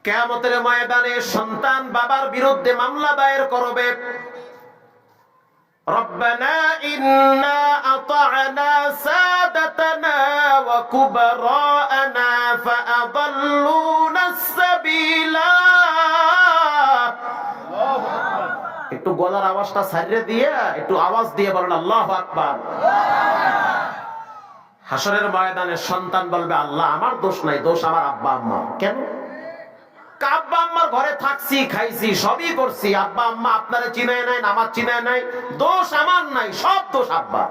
কিয়ামতের ময়দানে সন্তান বাবার বিরুদ্ধে মামলা দায়ের করবে। রব্বানা ইন্না আতা'না সাদাতানা ওয়া কুবরা'না ফাআদাল্লুনা আস-সাবিলা। একটু গলার আওয়াজটা ছাড়িয়ে দিয়ে একটু আওয়াজ দিয়ে বলেন আল্লাহু আকবার। হাসরের ময়দানে সন্তান বলবে, আল্লাহ আমার দোষ নাই, দোষ আমার আব্বা আম্মা। কেন? আব্বা আম্মার ঘরে থাকছি, খাইছি, সবই করছি, আব্বা আম্মা আপনারে চিনায় নাই, নামাজ চিনায় নাই, দোষ আমার নাই, সব দোষ আব্বা।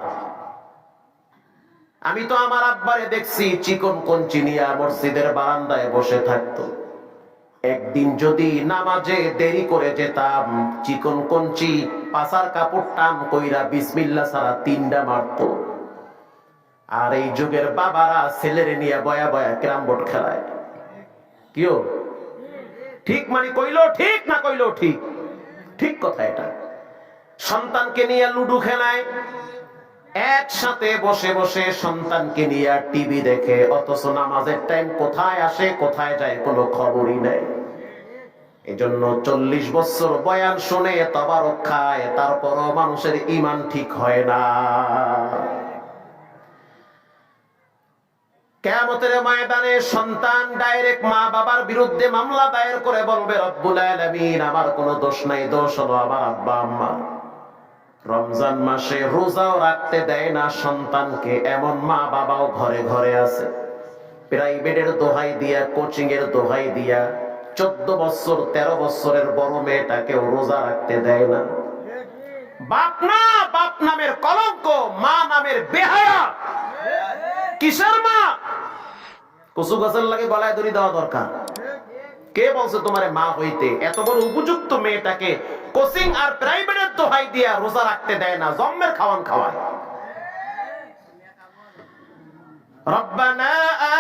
আমি তো আমার আব্বারে দেখছি চিকন কঞ্চি নিয়ে মসজিদের বারান্দায় বসে থাকতো। একদিন যদি নামাজে দেরি করে যেতাম, চিকন কঞ্চি পাছার কাপড় টান কইরা বিসমিল্লাহ ছাড়া 3টা মারতো। আর এই যুগের বাবারা ছেলেরে নিয়ে বয়া বয়া ক্যারাম বোর্ড খেলায়। কিও ঠিক মানে কইলো ঠিক, না কইলো ঠিক? ঠিক কথা এটা। সন্তানকে নিয়ে লুডু খেলায়, একসাথে বসে বসে সন্তানকে নিয়ে টিভি দেখে, অথচ নামাজের টাইম কোথায় আসে কোথায় যায় কোনো খবরই নাই। এজন্য 40 বছর বয়ান শুনে তবারক খায়, তারপরও মানুষের ঈমান ঠিক হয় না। কিয়ামতের ময়দানে সন্তান ডাইরেক্ট মা বাবার বিরুদ্ধে মামলা দায়ের করে বলবে, রব্বুল আলামিন আমার কোনো দোষ নাই, দোষ হলো আমার আব্বা আম্মা। রমজান মাসে রোজাও রাখতে দেয় না সন্তানকে, এমন মা বাবাও ঘরে ঘরে আছে। প্রাইভেটের দোহাই দিয়া, কোচিং এর দোহাই দিয়া 14 বছর 13 বছরের বড় মেয়েটাকেও রোজা রাখতে দেয় না। বাপ না, বাপ নামের কলঙ্ক, মা নামের বেহায়া। কিসের মা? কচু গাছের লাগে গলায় দড়ি দেওয়া দরকার। কে বলছে তোমারে মা হইতে? এত বড় উপযুক্ত মেয়েটাকে কোচিং আর প্রাইভেটের দোহাই দিয়া রোজা রাখতে দেয় না, জম্মের খাওয়ান খাওয়ায়। রব্বানা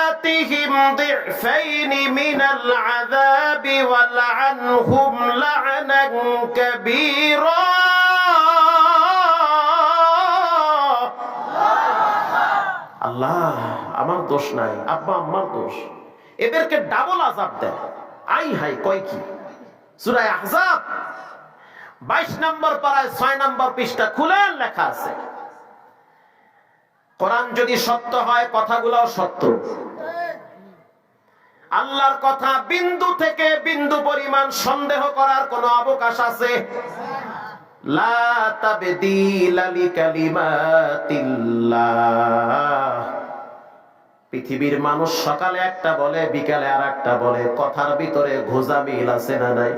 আতিহিম দিফাইনি মিনাল আযাবি ওয়ালআনহুম লা'নান কাবীরা। আল্লাহ আমার দোষ নাই, আব্বা আম্মার দোষ, এদেরকে ডাবল আযাব দেয়। আই হাই কয় কি? সূরা আহজাব 22 নম্বর পারায় 6 নম্বর পৃষ্ঠা খুলেন, লেখা আছে। কোরআন যদি সত্য হয় কথাগুলোও সত্য। আল্লাহর কথা বিন্দু থেকে বিন্দু পরিমাণ সন্দেহ করার কোনো অবকাশ আছে? লা তাবদীলা লিকালিমাতিল্লাহ। পৃথিবীর মানুষ সকালে একটা বলে, বিকালে আরেকটা বলে, কথার ভিতরে ঘোজা মিল আছে না নাই?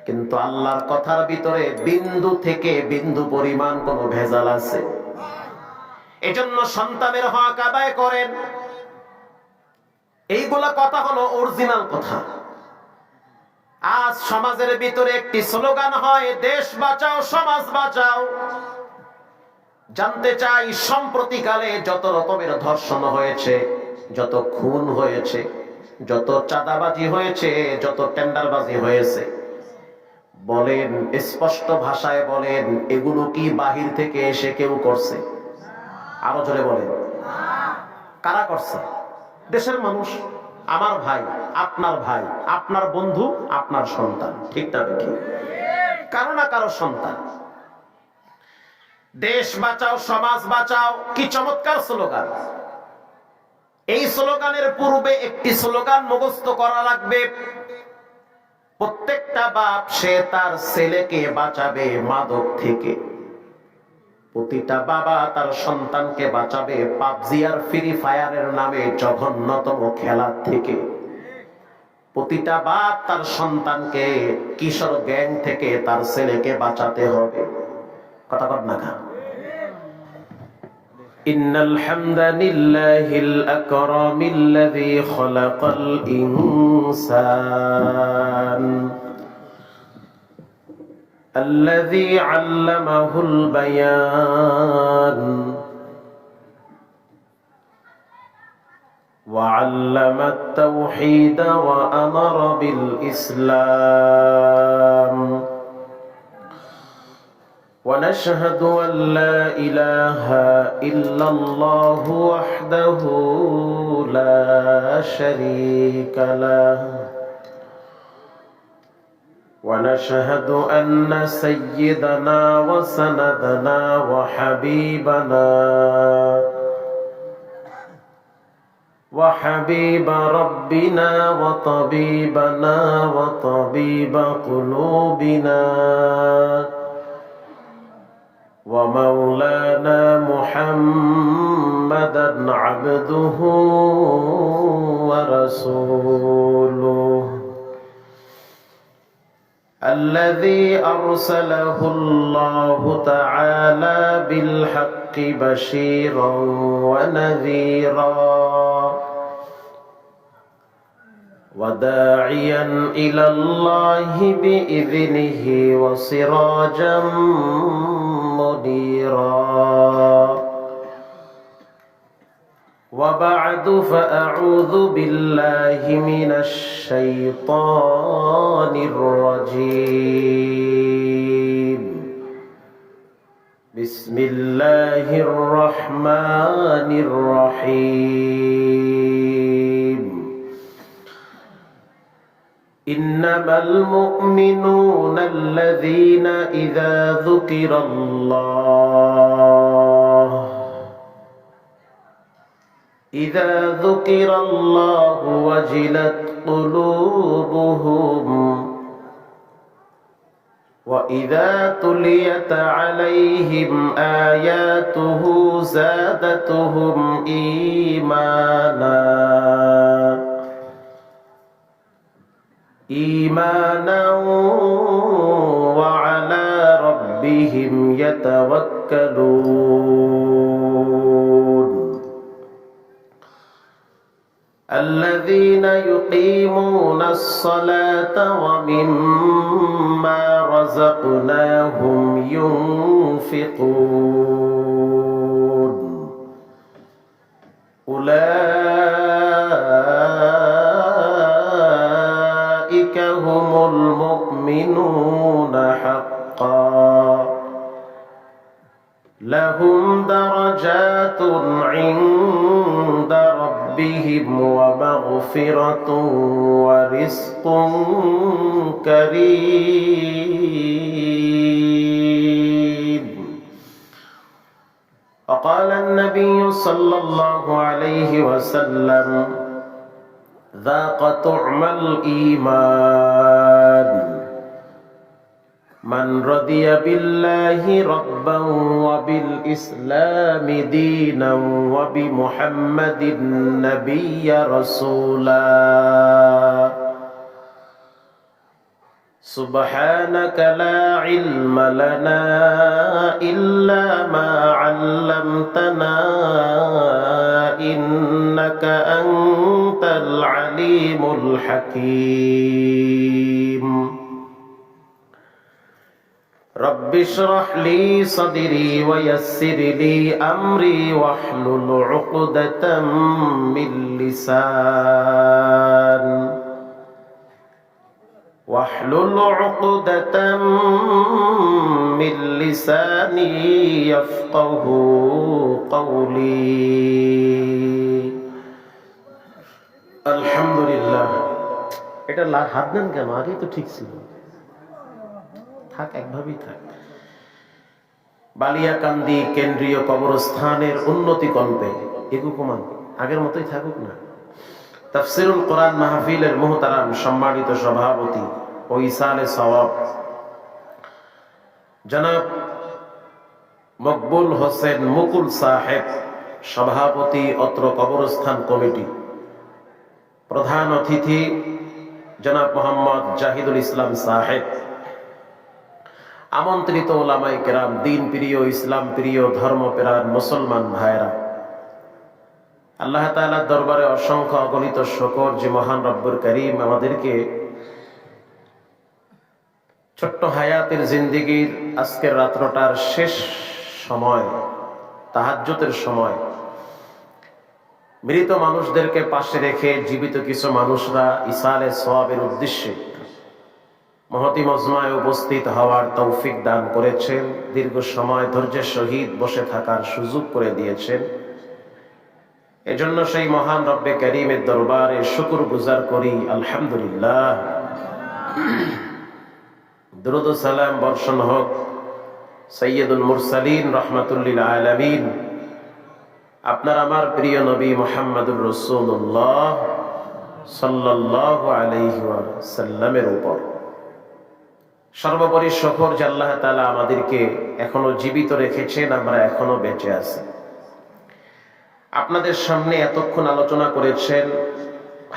কিন্তু আল্লাহর কথার ভিতরে বিন্দু থেকে বিন্দু পরিমাণ কোনো ভেজাল আছে? এজন্য সন্তানের হক আদায় করেন। এইগুলা কথা হলো অরিজিনাল কথা। আজ সমাজের ভিতরে একটি স্লোগান হয়, দেশ বাঁচাও সমাজ বাঁচাও। জানতে চাই সম্প্রতিকালে যত রকমের ধর্ষণ হয়েছে, যত খুন হয়েছে, যত চাঁদাবাজি হয়েছে, যত টেন্ডারবাজি হয়েছে, বলেন স্পষ্ট ভাষায় বলেন, এগুলো কি বাহির থেকে এসে কেউ করছে? আরো জোরে বলেন, কারা করছে? দেশের মানুষ, আমার ভাই, আপনার ভাই, আপনার বন্ধু, আপনার সন্তান। ঠিক না ঠিক? কারো না কারো সন্তান। দেশ বাঁচাও সমাজ বাঁচাও, কি চমৎকার স্লোগান! এই স্লোগানের পূর্বে একটি স্লোগান মুখস্থ করা লাগবে। প্রত্যেকটা বাপ সে তার ছেলেকে বাঁচাবে মাদক থেকে। প্রতিটা বাবা তার সন্তানকে বাঁচাবে পাবজি আর ফ্রি ফায়ারের নামে জঘন্যতম খেলা থেকে। প্রতিটা বাপ তার সন্তানকে কিশোর গ্যাং থেকে তার ছেলেকে বাঁচাতে হবে। কথা বল না। ইন্নাল হামদালিল্লাহিল আকরামিল্লাযী খালাকাল ইনসান الذي علمه البيان وعلم التوحيد وأمر بالإسلام ونشهد أن لا إله إلا الله وحده لا شريك له ونشهد أن سيدنا وسندنا وحبيب ربنا وطبيبنا وطبيب قلوبنا ومولانا محمدا عبده ورسوله الذي أرسله الله تعالى بالحق بشيرا ونذيرا وداعيا إلى الله بإذنه وسراجا منيرا وبعد فأعوذ بالله من الشيطان الرجيم بسم الله الرحمن الرحيم إنما المؤمنون الذين إذا ذكر الله وجلت قلوبهم وإذا تليت عليهم آياته زادتهم إيمانا وعلى ربهم يتوكلون الذين يقيمون الصلاة ومما رزقناهم ينفقون أولئك هم المؤمنون حقا لهم درجات عند ربهم ومغفرة ورزق كريم. وقال النبي صلى الله عليه وسلم ذاق طعم الإيمان من رضي بالله ربا وبالإسلام دينا وبمحمد نبيا رسولا سبحانك لا علم لنا إلا ما علمتنا إنك أنت العليم الحكيم. رب اشرح لي صدري ويسر لي أمري واحلل عقدة من لساني يفقه قولي. আলহামদুলিল্লাহ। এটা হাত দেন কেন? আগেই তো ঠিক ছিল। থাক, একভাবেই থাক। বালিয়াকান্দি কেন্দ্রীয় কবরস্থানের উন্নতি কল্পে এগুকুমান আগের মতোই থাকুক না। তাফসিরুল কোরআন মাহফিলের মুহতারাম সম্মানিত সভাপতি ও ইসালে সওয়াব জনাব মকবুল হোসেন মুকুল সাহেব, সভাপতি অত্র কবরস্থান কমিটি, প্রধান অতিথি জনাব মোহাম্মদ জাহিদুল ইসলাম সাহেব, আমন্ত্রিত ওলামায়ে কেরাম, দিন প্রিয়, ইসলাম প্রিয়, ধর্মপ্রাণ মুসলমান ভাইরা, আল্লাহ তাআলার দরবারে অসংখ্য অগণিত শুকর যে মহান রব্বুল করিম আমাদেরকে ছোট্ট হায়াতের জিন্দেগির আজকের রাত্রটার শেষ সময়, তাহাজ্জুদের সময়, মৃত মানুষদেরকে পাশে রেখে জীবিত কিছু মানুষরা ইসালে সওয়াবের উদ্দেশ্যে মহতি মজমায় উপস্থিত হওয়ার তৌফিক দান করেছেন, দীর্ঘ সময় ধৈর্যের সহিত বসে থাকার সুযোগ করে দিয়েছেন। এজন্য সেই মহান রব্বে করিমের দরবারে শুকর গুজার করি, আলহামদুলিল্লাহ। দুরূদ ও সালাম বর্ষণ হোক সাইয়্যিদুল মুরসালিন রাহমাতুল লিল আলামিন, আপনার আমার প্রিয় নবী মুহাম্মদুর রাসূলুল্লাহ সাল্লাল্লাহু আলাইহি ওয়াসাল্লামের উপর। সর্বোপরি শুকর যে আল্লাহ তাআলা আমাদেরকে এখনো জীবিত রেখেছেন, আমরা এখনো বেঁচে আছি। আপনাদের সামনে এতক্ষণ আলোচনা করেছেন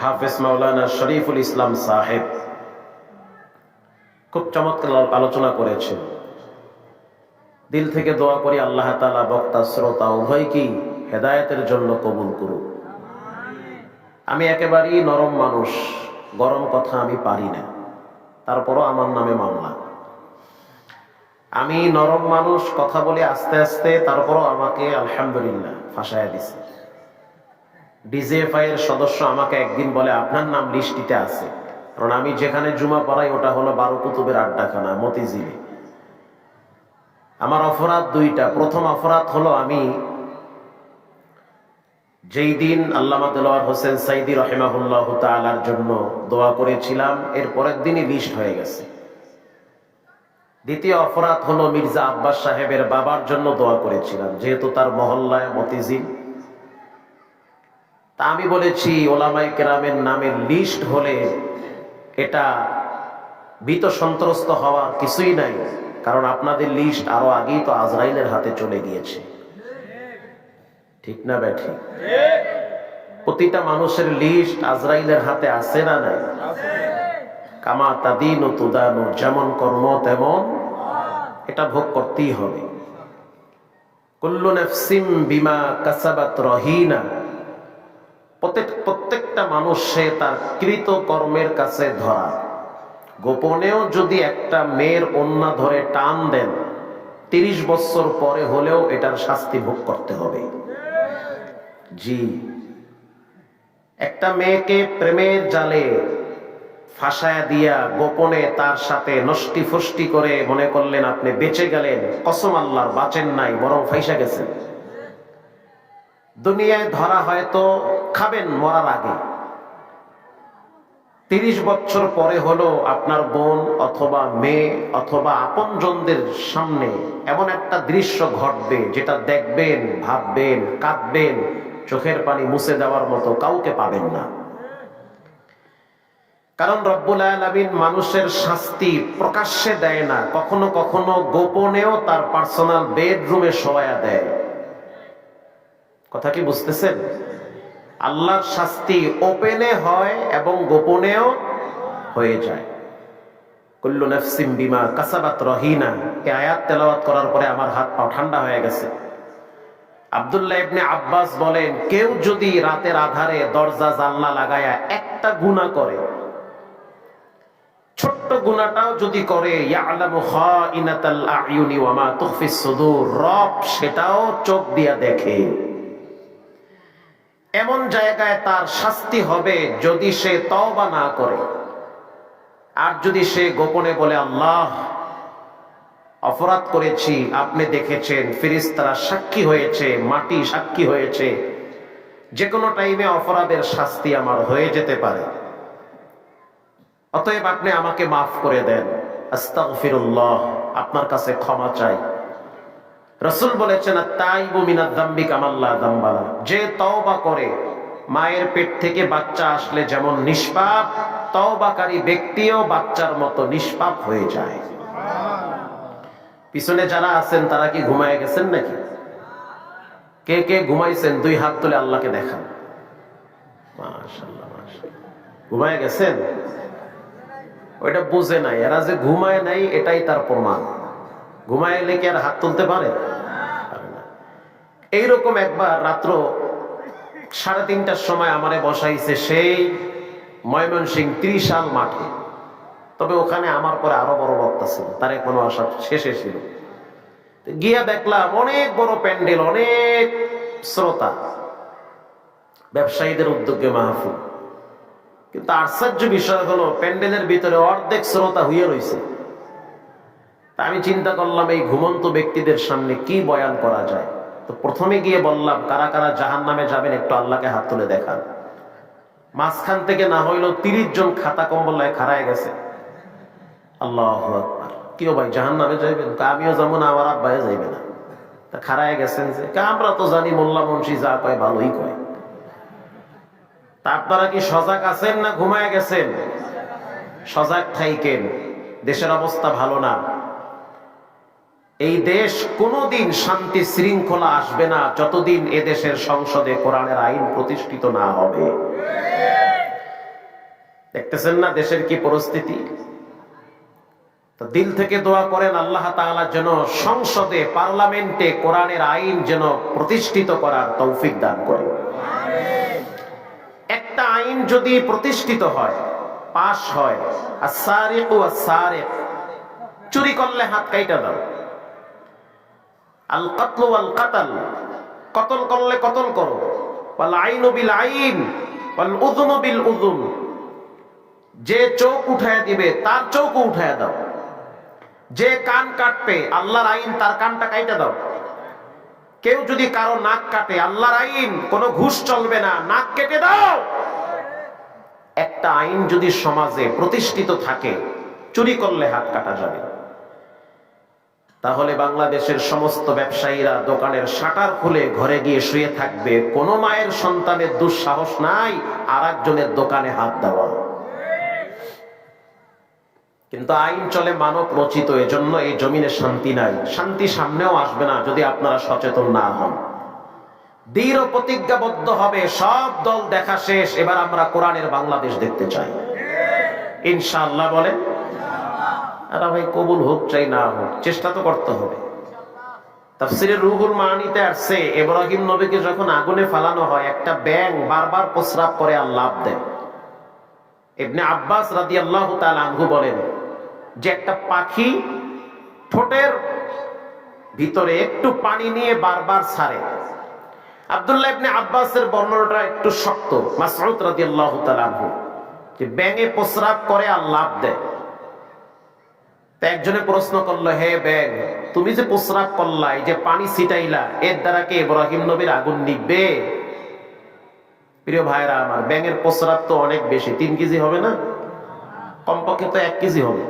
হাফেজ মাওলানা শরীফুল ইসলাম সাহেব। খুব চমৎকার আলোচনা করেছেন। দিল থেকে দোয়া করি আল্লাহ তাআলা বক্তা শ্রোতা উভয়কেই হেদায়েতের জন্য কবুল করুন। আমি একেবারেই নরম মানুষ, গরম কথা আমি পারি না, তারপরও আমার নামে মামলা। আমি নরম মানুষ, কথা বলে আস্তে আস্তে, তারপরও আমাকে আলহামদুলিল্লাহ ফাঁসায়া দিছে। ডিজিএফআই এর সদস্য আমাকে একদিন বলে আপনার নাম লিস্টিতে আছে, কারণ আমি যেখানে জুমা পড়াই ওটা হলো 12 কুতুবের আড্ডাখানা মতিঝিলে। আমার অপরাধ দুইটা। প্রথম অপরাধ হলো আমি যেই দিন আল্লামা দেলোয়ার হোসেন সাইদি রাহিমাহুল্লাহু তাআলার জন্য দোয়া করেছিলাম, এর পরের দিনই লিস্ট হয়ে গেছে। দ্বিতীয় অপরাধ হলো মির্জা আব্বাস সাহেবের বাবার জন্য দোয়া করেছিলাম, যেহেতু তার মহল্লায় মতিঝিল। তা আমি বলেছি ওলামায়ে কেরামের নামের লিস্ট হলে এটা ভীত সন্ত্রস্ত হওয়ার কিছুই নাই, কারণ আপনাদের লিস্ট আরো আগেই তো আজরাইলের হাতে চলে গিয়েছে। ঠিক না ব্যাঠি? প্রতিটা মানুষের লিস্ট আজরাইলের হাতে আছে না নাই? কামা তাদিনু তুদানু, যেমন কর্ম তেমন এটা ভোগ করতেই হবে। কুল্লু নাফসিম বিমা কাসাবাত রহিনা, প্রত্যেকটা মানুষ সে তার কৃত কর্মের কাছে ধরা। গোপনেও যদি একটা মেয়ের ওন্না ধরে টান দেন, 30 বছর পরে হলেও এটার শাস্তি ভোগ করতে হবে। জি, একটা মেয়েকে প্রেমের জালে ফাঁসায়া দিয়া গোপনে তার সাথে নষ্টি ফষ্টি করে মনে করলেন আপনি বেঁচে গেলেন, কসম আল্লাহর বাঁচেন নাই, বরং ফাইসা গেছেন। দুনিয়ায় ধরা হয়তো খাবেন মরার আগে, 30 বছর পরে হলো আপনার বোন অথবা মেয়ে অথবা আপনজনদের সামনে এমন একটা দৃশ্য ঘটবে যেটা দেখবেন, ভাববেন, কাঁদবেন, চোখের পানি মুছে দেওয়ার মতো কাউকে পাবেন না। কারণ রব্বুল আলামিন মানুষের শাস্তি প্রকাশ্যে দেয় না, কখনো কখনো গোপনেও তার পার্সোনাল বেডরুমে শোয়া দেয়। কথা কি বুঝতেছেন? আল্লাহর শাস্তি ওপেনে হয় এবং গোপনেও হয়ে যায়। কুল্লু নাফসিম বিমা কাসাবাত রহিনা, এই আয়াত তেলাওয়াত করার পরে আমার হাত পা ঠান্ডা হয়ে গেছে। আব্দুল্লাহ ইবনে আব্বাস বলেন, কেউ যদি রাতের আধারে দরজা জানলা লাগায়া একটা গুনাহ করে, ছোট্ট গুনাহটাও যদি করে, ইয়ালামু খাইনাতাল আয়ুনি ওয়া মা তুখফিস সুদূর, রব সেটাও চোখ দিয়া দেখে। এমন জায়গায় তার শাস্তি হবে যদি সে তওবা না করে। আর যদি সে গোপনে বলে আল্লাহ অপরাধ করেছি, আপনি দেখেছেন, ফেরেশতারা সাক্ষী হয়েছে, মাটি সাক্ষী হয়েছে, যে কোনো টাইমে অপরাধের শাস্তি আমার হয়ে যেতে পারে, অতএব আপনি আমাকে মাফ করে দেন, আস্তাগফিরুল্লাহ, আপনার কাছে ক্ষমা চাই। রাসূল বলেছেন আত-তাইবু মিনাজ যামবি কামা লা যামবা লা, যে তওবা করে, মায়ের পেট থেকে বাচ্চা আসলে যেমন নিষ্পাপ, তওবাকারী ব্যক্তিও বাচ্চার মতো নিষ্পাপ হয়ে যায়। পিছনে যারা আছেন তারা কি ঘুমায় গেছেন নাকি? কে কে ঘুমাইছেন দুই হাত তুলে আল্লাহকে দেখান। মাশাআল্লাহ, মাশাআল্লাহ। ঘুমায় গেছেন? ওইটা বুঝে নাই, এরা যে ঘুমায় নাই এটাই তার প্রমাণ। ঘুমাইলে কি আর হাত তুলতে পারে? এইরকম একবার রাত্র 3:30টার সময় আমারে বসাইছে সেই ময়মনসিংহ ত্রিশাল মাঠে। তবে ওখানে আমার পরে আরো বড় বক্তা ছিল, তার কোনো আশা শেষে ছিল। গিয়া দেখলাম অনেক বড় প্যান্ডেল, অনেক শ্রোতা, ব্যবসায়ীদের উদ্যোগে মাহফিল। কিন্তু আশ্চর্য বিষয় হলো প্যান্ডেলের ভিতরে অর্ধেক শ্রোতা হইয়া রয়েছে। তা আমি চিন্তা করলাম এই ঘুমন্ত ব্যক্তিদের সামনে কি বয়ান করা যায়। তো প্রথমে গিয়ে বললাম, কারা কারা জাহান্নামে যাবেন একটু আল্লাহকে হাত তুলে দেখান। মাঝখান থেকে না হইলেও 30 জন খাতা কম্বলায় খাড়ায় গেছে। আল্লাহু আকবার। কেউ ভাই জাহান্নামে যাইবেন? আমিও যাবো না, আমার আব্বাই যাইবে না। তা খাড়ায় গেছেন যে আমরা তো জানি মোল্লা মুন্সি যা কয় ভালোই কয়। তা আপনারা কি সজাগ আছেন না ঘুমায় গেছেন? সজাগ থাইকেন, দেশের অবস্থা ভালো না। এই দেশ কোনোদিন শান্তি শৃঙ্খলা আসবে না যতদিন এদেশের সংসদে কোরআনের আইন প্রতিষ্ঠিত না হবে। দেখতেছেন না দেশের কি পরিস্থিতি। তো দিল থেকে দোয়া করেন আল্লাহ তাআলা যেন সংসদে পার্লামেন্টে কোরআনের আইন যেন প্রতিষ্ঠিত করার তৌফিক দান করে। একটা আইন যদি প্রতিষ্ঠিত হয়, পাশ হয়, আস-সারিকু ওয়াস-সারিক, চুরি করলে হাত কাইটা দাও, আল কাতলু ওয়াল কাতাল, কতল করলে কতল করো, ওয়াল আইনু বিল আইন ওয়াল উযুনু বিল উযুন, যে চোখ উঠায় দিবে তার চোখও উঠায় দাও, যে কান কাটবে আল্লাহর আইন তার কানটা কাইটা দাও। কেউ যদি কারো নাক কাটে, আল্লাহর আইন, কোনো ঘুষ চলবে না, নাক কেটে দাও। একটা আইন যদি সমাজে প্রতিষ্ঠিত থাকে, চুরি করলে হাত কাটা যাবে, তাহলে বাংলাদেশের সমস্ত ব্যবসায়ীরা দোকানের শাটার খুলে ঘরে গিয়ে শুয়ে থাকবে। কোনো মায়ের সন্তানের দুঃসাহস নাই আর একজনের দোকানে হাত দেওয়া। কিন্তু আইন চলে মানব রচিত, এজন্য এই জমিনে শান্তি নাই, শান্তি সামনেও আসবে না যদি আপনারা সচেতন না হন। দৃঢ় প্রতিজ্ঞাবদ্ধ হবে সব দল। দেখা শেষ, এবার আমরা কোরআনের বাংলাদেশ দেখতে চাই ইনশাআল্লাহ। বলেন আরে ভাই, কবুল হোক চাই না হোক, চেষ্টা তো করতে হবে। তাফসীরে রুহুল মাআনিতে আসছে, ইব্রাহিম নবীকে যখন আগুনে ফালানো হয়, একটা ব্যাঙ বারবার প্রস্রাব করে আর লাফ দেয়। ইবনে আব্বাস রাদিয়াল্লাহু তাআলা আনহু বলেন যে একটা পাখি ঠোঁটের ভিতরে একটু পানি নিয়ে বারবার ছাড়ে। আব্দুল্লাহ ইবনে আব্বাসের বর্ণনাটা একটু শক্ত। মাসউদ রাদিয়াল্লাহু তাআলা আনহু যে ব্যাঙে প্রস্রাব করে আর লাফ দেয়। তা একজনে প্রশ্ন করলো, হে ব্যাঙ, তুমি যে প্রস্রাব করলা, এই যে পানি ছিটাইলা, এর দ্বারা কি ইব্রাহিম নবীর আগুন নিভবে? প্রিয় ভাইরা আমার, ব্যাঙের প্রস্রাব তো অনেক বেশি, 3 কেজি হবে না? কমপক্ষে তো 1 কেজি হবে,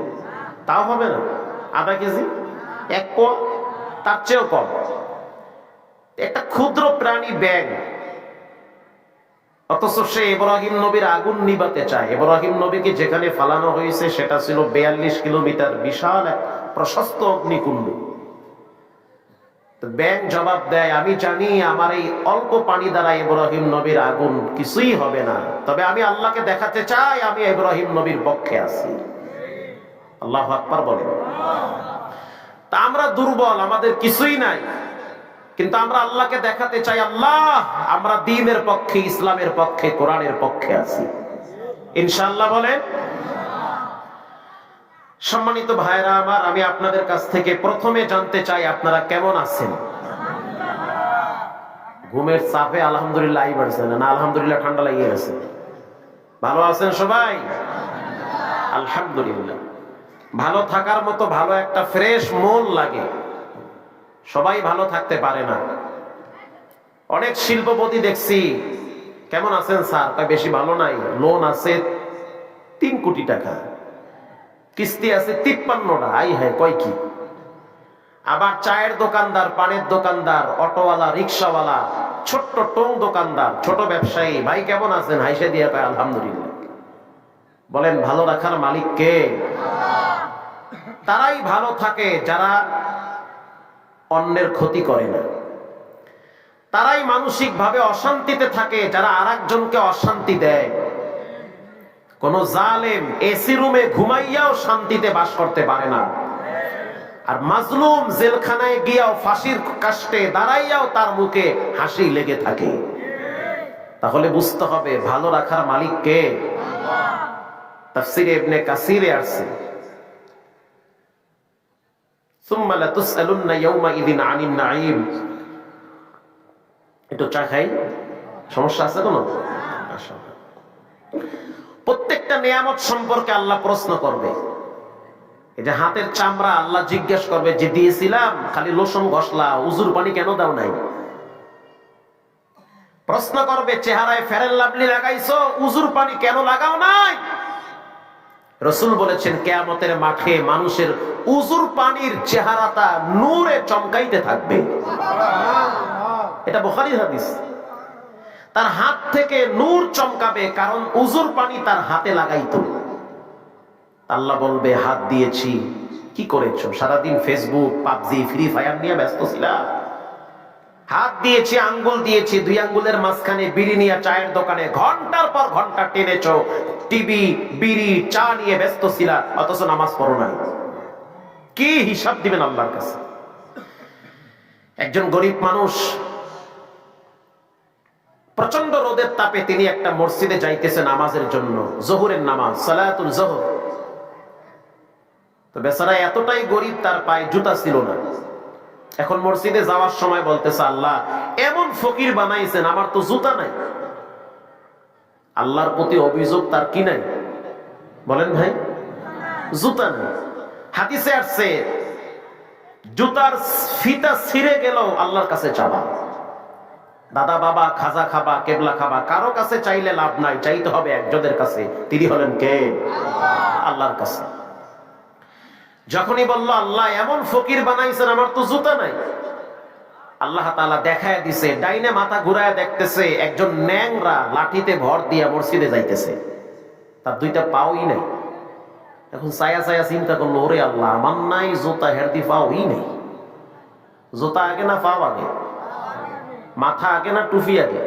তাও হবে না, আধা কেজি, 1 পোয়া, তার চেয়েও কম। একটা ক্ষুদ্র প্রাণী ব্যাঙ, অথচ সে ইব্রাহিম নবীর আগুন নিভাতে চায়। ইব্রাহিম নবীকে যেখানে ফালানো হয়েছে সেটা ছিল 42 কিলোমিটার বিশাল এক প্রশস্ত অগ্নিকুণ্ড। ব্যাঙ জবাব দেয়, আমি জানি আমার এই অল্প পানি দ্বারা ইব্রাহিম নবীর আগুন কিছুই হবে না, তবে আমি আল্লাহকে দেখাতে চাই আমি ইব্রাহিম নবীর পক্ষে আছি। আল্লাহু আকবার বলেন। তা আমরা দুর্বল, আমাদের কিছুই নাই, কিন্তু আমরা আল্লাহকে দেখাতে চাই, আল্লাহ আমরা দ্বীনের পক্ষে, ইসলামের পক্ষে, কোরআনের পক্ষে আছি ইনশাআল্লাহ। বলেন। সম্মানিত ভাইরা আমার, আমি আপনাদের কাছ থেকে প্রথমে জানতে চাই আপনারা কেমন আছেন। ঘুমের চাপে আলহামদুলিল্লাহ বাড়ছে না, আলহামদুলিল্লাহ ঠান্ডা লাগিয়ে গেছে। ভালো আছেন সবাই? আলহামদুলিল্লাহ। ভালো থাকার মতো ভালো একটা ফ্রেশ মন লাগে, সবাই ভালো থাকতে পারে না। অনেক শিল্পপতি দেখছি, কেমন আছেন স্যার? বেশি ভালো নাই, লোন আছে 3 কোটি টাকা, কিস্তি আছে 53টা, আই হায় কয় কি। আবার চায়ের দোকানদার, পানের দোকানদার, অটোওয়ালা, রিক্সাওয়ালা, ছোট্ট টং দোকানদার, ছোট ব্যবসায়ী, ভাই কেমন আছেন? হাইসে দিয়ে কয় আলহামদুলিল্লাহ। বলেন ভালো রাখার মালিক কে? তারাই ভালো থাকে যারা অন্যের ক্ষতি করে না, তারাই মানসিক ভাবে অশান্তিতে থাকে যারা আরেকজনকে অশান্তি দেয়। কোন জালেম এসি রুমে ঘুমাইয়াও শান্তিতে বাস করতে পারে না, আর মাজলুম জেলখানায় গিয়াও ফাঁসির কাষ্টে দাঁড়াইয়াও তার মুখে হাসি লেগে থাকে। তাহলে বুঝতে হবে ভালো রাখার মালিক কে? তাফসীরে ইবনে কাসিরে আসছে, সুম্মা লাতুসআলুন্না ইয়াওমাইযিন আনিন নাঈম। একটু চা খাই, সমস্যা আছে কোনো? প্রত্যেকটা নিয়ামত সম্পর্কে আল্লাহ প্রশ্ন করবে। এই যে হাতের চামড়া, আল্লাহ জিজ্ঞেস করবে যে দিয়েছিলাম, খালি লোশন ঘষলা, উজুর পানি কেন দাও নাই? প্রশ্ন করবে চেহারায় ফেরেন লাভলি লাগাইছো, উজুর পানি কেন লাগাও নাই? রাসূল বলেছেন কিয়ামতের মাঠে মানুষের উজুর পানির চেহারাটা নূরে চমকাইতে থাকবে। এটা বুখারীর হাদিস। তার হাত থেকে নূর চমকাবে, কারণ উজুর পানি তার হাতে লাগাইতো। আল্লাহ বলবে, হাত দিয়েছি, কি করেছো? সারাদিন ফেসবুক, পাবজি, ফ্রি ফায়ার নিয়ে ব্যস্ত ছিলা। হাত দিয়েছি, আঙ্গুল দিয়েছি, 2 আঙ্গুলের মাঝখানে বিড়ি নিয়ে চায়ের দোকানে ঘন্টার পর ঘন্টা টেনেছো, টিভি, বিড়ি, চা নিয়ে ব্যস্ত ছিলা, অথচ নামাজ পড়ো নাই। কি হিসাব দিবেন আল্লাহর কাছে? একজন গরিব মানুষ প্রচন্ড রোদের তাপে তিনি একটা মসজিদে যাইতেছে নামাজের জন্য, জোহরের নামাজ, সালাতুল জোহর। তো বেচারা এতটাই গরিব, তার পায়ে জুতা ছিল না। এখন মসজিদে যাওয়ার সময় বলতেছে, আল্লাহ এমন ফকির বানাইছেন, আমার তো জুতা নাই। আল্লাহর প্রতি অভিযোগ তার কি নাই? বলেন ভাই, জুতা নাই। হাদিসে আসছে, জুতার ফিতা ছিঁড়ে গেল আল্লাহর কাছে চাবা। দাদা বাবা, খাজা খাবা, কেবলা খাবা, কারো কাছে চাইলে লাভ নাই, চাইতে হবে একজনের কাছে। তিনি হলেন কে? আল্লাহর কাছে। যখনই বলল আল্লাহ এমন ফকির বানাইছেন, আমার তো জুতা নাই, আল্লাহ তাআলা দেখায় দিছে, ডাইনে মাথা ঘুরায় দেখতেছে একজন ন্যাংরা লাঠিতে ভর দিয়া মসজিদে যাইতেছে, তার 2টা পাওই নাই। এখন ছায়া ছায়া চিন্তা করলো, ওরে আল্লাহ, আমার নাই জুতা, হেরদি পাওই নেই। জুতা আগে না পাও আগে? মাথা আগে না টুপি আগে?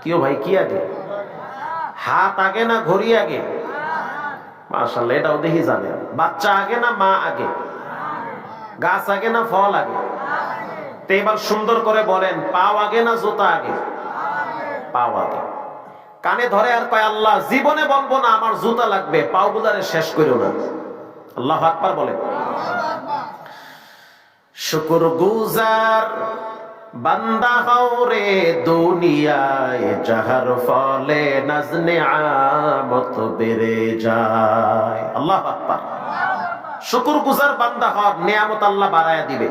কিও ভাই, কি আগে? হাত আগে না ঘড়ি আগে? মাশাআল্লাহ, এটাও দেখি জানে। বাচ্চা আগে না মা আগে? গাছ আগে না ফল আগে? তো এবার সুন্দর করে বলেন, পাও আগে না জুতা আগে? পাও আগে। কানে ধরে আর কয়, আল্লাহ জীবনে বলবো না আমার জুতা লাগবে, পাও গুলারে শেষ করো না। আল্লাহু আকবার বলেন। শুকর গুজার বান্দা হও রে দুনিয়ায়, যাহার ফলে নাজনে আমত বেড়ে যায়। আল্লাহু আকবার। শুকর গুজার বান্দা হও, নিয়ামত আল্লাহ বাড়ায়া দিবে।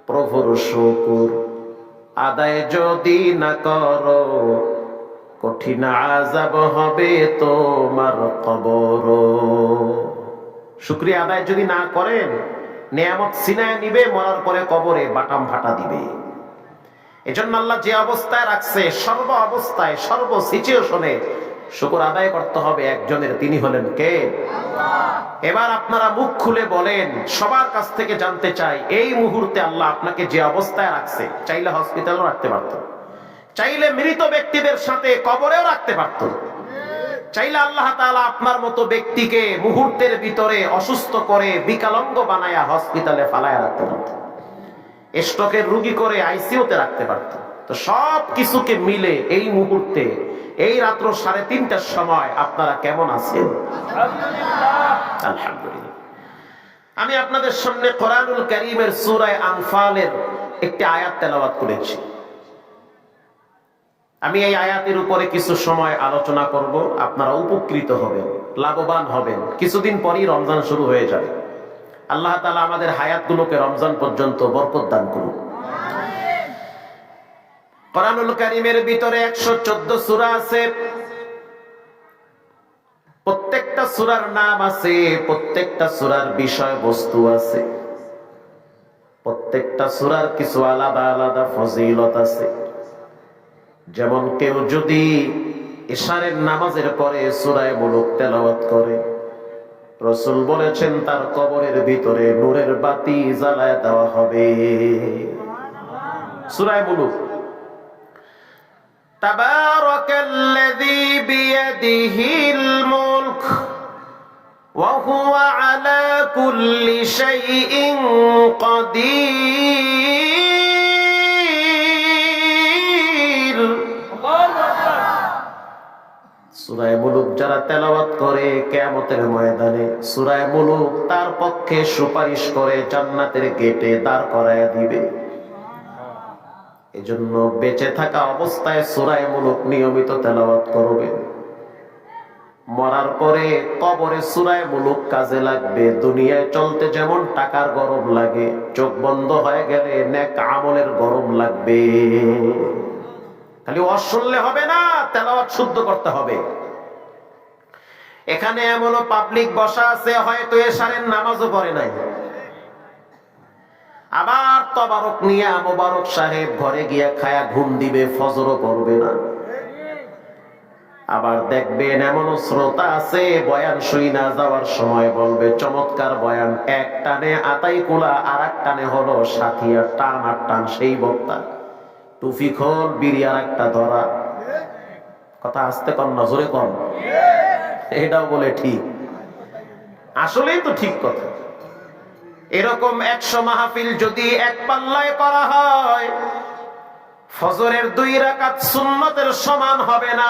প্রভুর শুকর আদায় যদি না করো, কঠিন আযাব হবে তোমার কবর। শুকরিয়া আদায় যদি না করেন, নিয়ামত ছিনায় নিবে, মরার পরে কবরে বাটাম ফাটা দিবে। এজন্য আল্লাহ যে অবস্থায় রাখছে, সর্ব অবস্থায়, সর্ব সিচুয়েশনে শুকর আদায় করতে হবে একজনের। তিনি হলেন কে? এবার আপনারা মুখ খুলে বলেন, সবার কাছ থেকে জানতে চাই, এই মুহূর্তে আল্লাহ আপনাকে যে অবস্থায় রাখছে, চাইলে হসপিটালও রাখতে পারত, চাইলে মৃত ব্যক্তিদের সাথে কবরেও রাখতে পারত, চাইলে আল্লাহ তাআলা আপনার মতো ব্যক্তিকে মুহূর্তের ভিতরে অসুস্থ করে বিকলাঙ্গ বানায়া হসপিটালে ফালায়া রাখতে পারত, স্ট্রোকের রোগী করে আইসিইউতে রাখতে পারত। তো সব কিছুকে মিলে এই মুহূর্তে, এই রাত্র 3:30টার সময় আপনারা কেমন আছেন? আলহামদুলিল্লাহ। আমি আপনাদের সামনে কোরআনুল কারীমের সূরা আনফালের একটি আয়াত তেলাওয়াত করেছি। আমি এই আয়াতের উপরে কিছু সময় আলোচনা করব, আপনারা উপকৃত হবেন, লাভবান হবেন। কিছুদিন পরই রমজান শুরু হয়ে যাবে। আল্লাহ তাআলা আমাদের হায়াতগুলোকে রমজান পর্যন্ত বরকত দান করুন। কোরআনুল কারীমের ভিতরে 114 সূরা আছে। প্রত্যেকটা সূরার নাম আছে, প্রত্যেকটা সূরার বিষয়বস্তু আছে, প্রত্যেকটা সূরার কিছু আলাদা আলাদা ফজিলত আছে। যেমন কেউ যদি ইশারের নামাজের পরে সূরা মুলক তেলাওয়াত করে, রাসূল বলেছেন তার কবরের ভিতরে নূরের বাতি জ্বালায় দেওয়া হবে। সূরা মুলক। তাবারাকাল্লাযী বিয়াদিহিল মুলক ওয়া হুয়া আলা কুল্লি শাইইন কাদির। সূরা মুলক যারা তেলাওয়াত করে, কিয়ামতের ময়দানে সূরা মুলক তার পক্ষে সুপারিশ করে জান্নাতের গেটে দাঁড় করায়া দিবে। এজন্য বেঁচে থাকা অবস্থায় সূরা মুলক নিয়মিত তেলাওয়াত করবে। মরার পরে কবরে সূরা মুলক কাজে লাগবে। দুনিয়ায় চলতে যেমন টাকার গরম লাগে, চোখ বন্ধ হয়ে গেলে নেক আমলের গরম লাগবে। খালি ওয়াজ শুনলে হবে না, তেলাওয়াত শুদ্ধ করতে হবে। এখানে এমনও পাবলিক বসা আছে হয়তো এশারের নামাজও পড়ে নাই, আবার তবারক নিয়ে মোবারক সাহেব ঘরে গিয়া খায়া ঘুম দিবে, ফজরও পড়বে না। আবার দেখবেন এমনও শ্রোতা আছে বয়ান শুই না যাওয়ার সময় বলবে চমৎকার বয়ান, এক টানে আতাই কুলা আর এক টানে হলো সাথিয়া টান আর টান। সেই বক্তা টুফি খোল বিড়ি আর একটা ধরা, কথা আসতে কন নজরে কন, এটাও বলে ঠিক, আসলেই তো ঠিক কথা। এরকম 100 মাহফিল যদি এক পাল্লায় করা হয় ফজরের 2 রাকাত সুন্নতের সমান হবে না।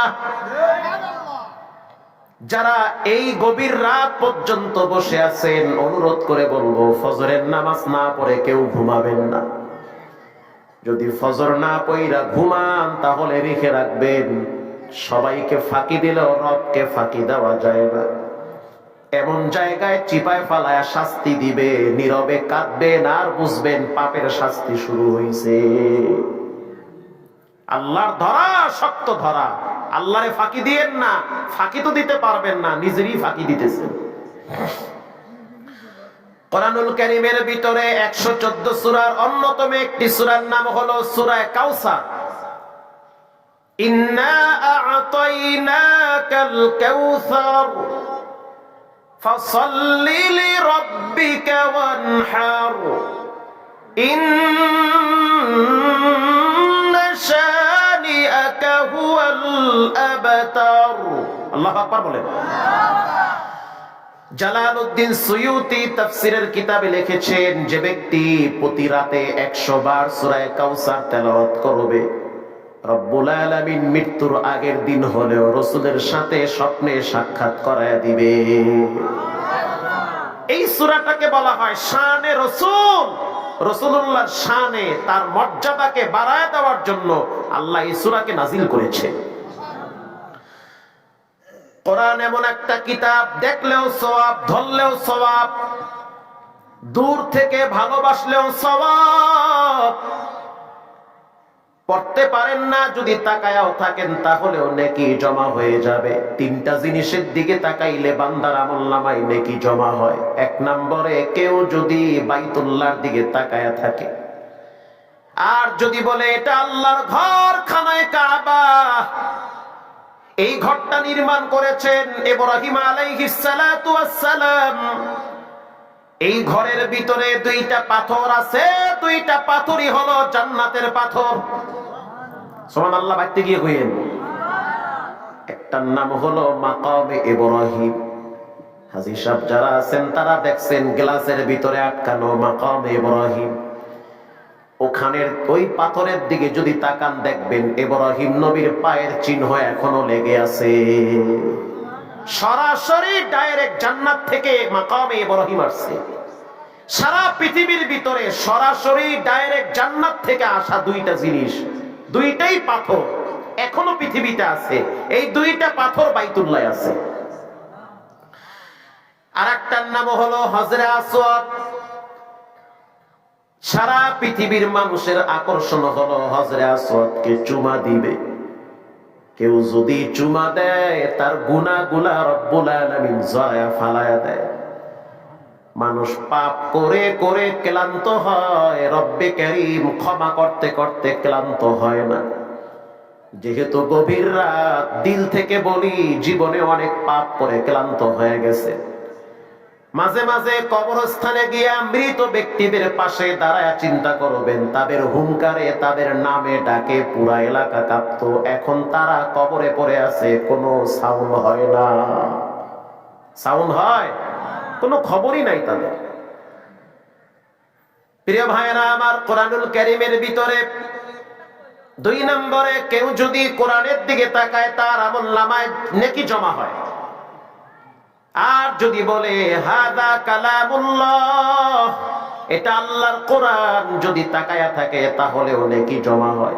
যারা এই গভীর রাত পর্যন্ত বসে আছেন অনুরোধ করে বলবো ফজরের নামাজ না পড়ে কেউ ঘুমাবেন না। যদি ফজর না পড়া ঘুমান তাহলে রেখে রাখবেন সবাইকে ফাঁকি দিলেও রবকে ফাঁকি দেওয়া যায় না। এমন জায়গায় চিপায় ফালায় শাস্তি দিবে, নীরবে কাঁদবেন আর বুঝবেন পাপের শাস্তি শুরু হয়েছে। আল্লাহর ধরা শক্ত ধরা, আল্লাহরে ফাঁকি দিয়েন না, ফাঁকি তো দিতে পারবেন না, নিজেরই ফাঁকি দিতেছেন। কোরআনুল কারীমের ভিতরে 114 সূরার অন্যতম একটি সূরার নাম হলো সূরা কাউসার। ইন্না আ'তাইনাকাল কাউসার ফাসাল্লি লিরাব্বিকা ওয়ানহার ইন্না শানিআকা হুয়াল আবতার। আল্লাহু আকবার বলেন। জালালউদ্দিন সুয়ুতি তাফসীরের কিতাবে লিখেছেন যে ব্যক্তি প্রতি রাতে 100 বার সূরা কাউসার তেলাওয়াত করবে রব্বুল আলামিন মৃত্যুর আগের দিন হলেও রাসূলের সাথে স্বপ্নে সাক্ষাৎ করায় দিবে। এই সূরাটাকে বলা হয় শানে রাসূল। রাসূলুল্লাহর শানে, তার মর্যাদাকে বাড়ায় দেওয়ার জন্য আল্লাহ এই সূরাকে নাজিল করেছে। কোরআন এমন একটা কিতাব, দেখলেও সওয়াব, ধরলেও সওয়াব, দূর থেকে ভালোবাসলেও সওয়াব। পড়তে পারেন না যদি তাকায়াও থাকেন তাহলেও নেকি জমা হয়ে যাবে। 3টা জিনিসের দিকে তাকাইলে বান্দার আমলনামায় নেকি জমা হয়। 1 নম্বরে কেউ যদি বাইতুল্লাহর দিকে তাকায়া থাকে আর যদি বলে এটা আল্লাহর ঘর, খানায়ে কাবা, এই ঘরটা নির্মাণ করেছেন ইব্রাহিম আলাইহিস সালাতু ওয়াস সালাম, এই ঘরের ভিতরে 2টা পাথর আছে, 2টা পাথরই হলো জান্নাতের পাথর। সুবহানাল্লাহ বাইতে গিয়ে কইেন। একটার নাম হলো মাকামে ইব্রাহিম। হাজী সাহেব যারা আছেন তারা দেখছেন গ্লাসের ভিতরে আটকানো মাকামে ইব্রাহিম। ওখানের ওই পাথরের দিকে যদি তাকান দেখবেন ইব্রাহিম নবীর পায়ের চিহ্ন এখনো লেগে আছে। সরাসরি ডাইরেক্ট জান্নাত থেকে মাকামে ইব্রাহিম আসছে। সারা পৃথিবীর ভিতরে সরাসরি ডাইরেক্ট জান্নাত থেকে আসা 2টা জিনিস, 2টাই পাথর এখনো পৃথিবীতে আছে। এই 2টা পাথর বাইতুল্লাহ আছে। আরেকটার নাম হলো হজরে আসওয়াদ। সারা পৃথিবীর মানুষের আকর্ষণ হলো হজরে আসওয়াদকে চুমা দিবে। কেউ যদি চুমা দেয় তার গুনাহগুলা রব্বুল আলামিন জয়া ফালায়া দেয়। মানুষ পাপ করে করে ক্লান্ত হয়, রব্বে কারীম ক্ষমা করতে করতে ক্লান্ত হয় না। যেহেতু গভীর রাত, দিল থেকে বলি জীবনে অনেক পাপ করে ক্লান্ত হয়ে গেছে। মাঝে মাঝে কবরস্থানে গিয়ে মৃত ব্যক্তিদের পাশে দাঁড়ায় চিন্তা করবেন, তাদের হুঙ্কারে, তাদের নামে ডাকে পুরা এলাকা কাঁপতো। এখন তারা কবরে পড়ে আছে, কোনো সাউন্ড হয় না। সাউন্ড হয়? কোনো খবরই নাই তাদের। প্রিয় ভাইয়েরা আমার, কোরআনুল কারীমের ভিতরে 2 নম্বরে কেউ যদি কোরআনের দিকে তাকায় তার আমলনামায় নেকি জমা হয়। আর যদি বলে হাদা কালামুল্লাহ, এটা আল্লাহর কোরআন, যদি তাকায়া থাকে তাহলেও নেকি জমা হয়।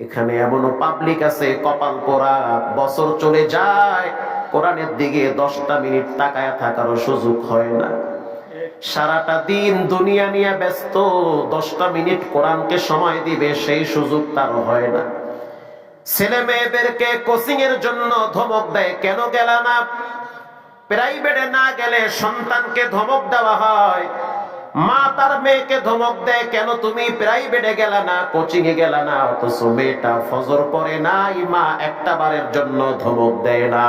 এখানে এমনও পাবলিক আছে কপাল পোড়া, বছর চলে যায় কোরআনের দিকে 10টা মিনিট তাকায়া থাকারও সুযোগ হয় না। সারাটা দিন দুনিয়া নিয়ে ব্যস্ত, 10টা মিনিট কোরআনকে সময় দিবে সেই সুযোগ তার হয় না। ছেলে মেয়েদেরকে কোচিং এর জন্য ধমক দেয়, কেন গেলা না? প্রাইভেটে না গেলে সন্তানকে ধমক দেওয়া হয়। মা তার মেয়েকে ধমক দেয়, কেন তুমি প্রাইভেটে গেলা না, কোচিং এ গেলা না? অথচ মেয়েটা ফজর পড়ে নাই, মা একটা বারের জন্য ধমক দেয় না।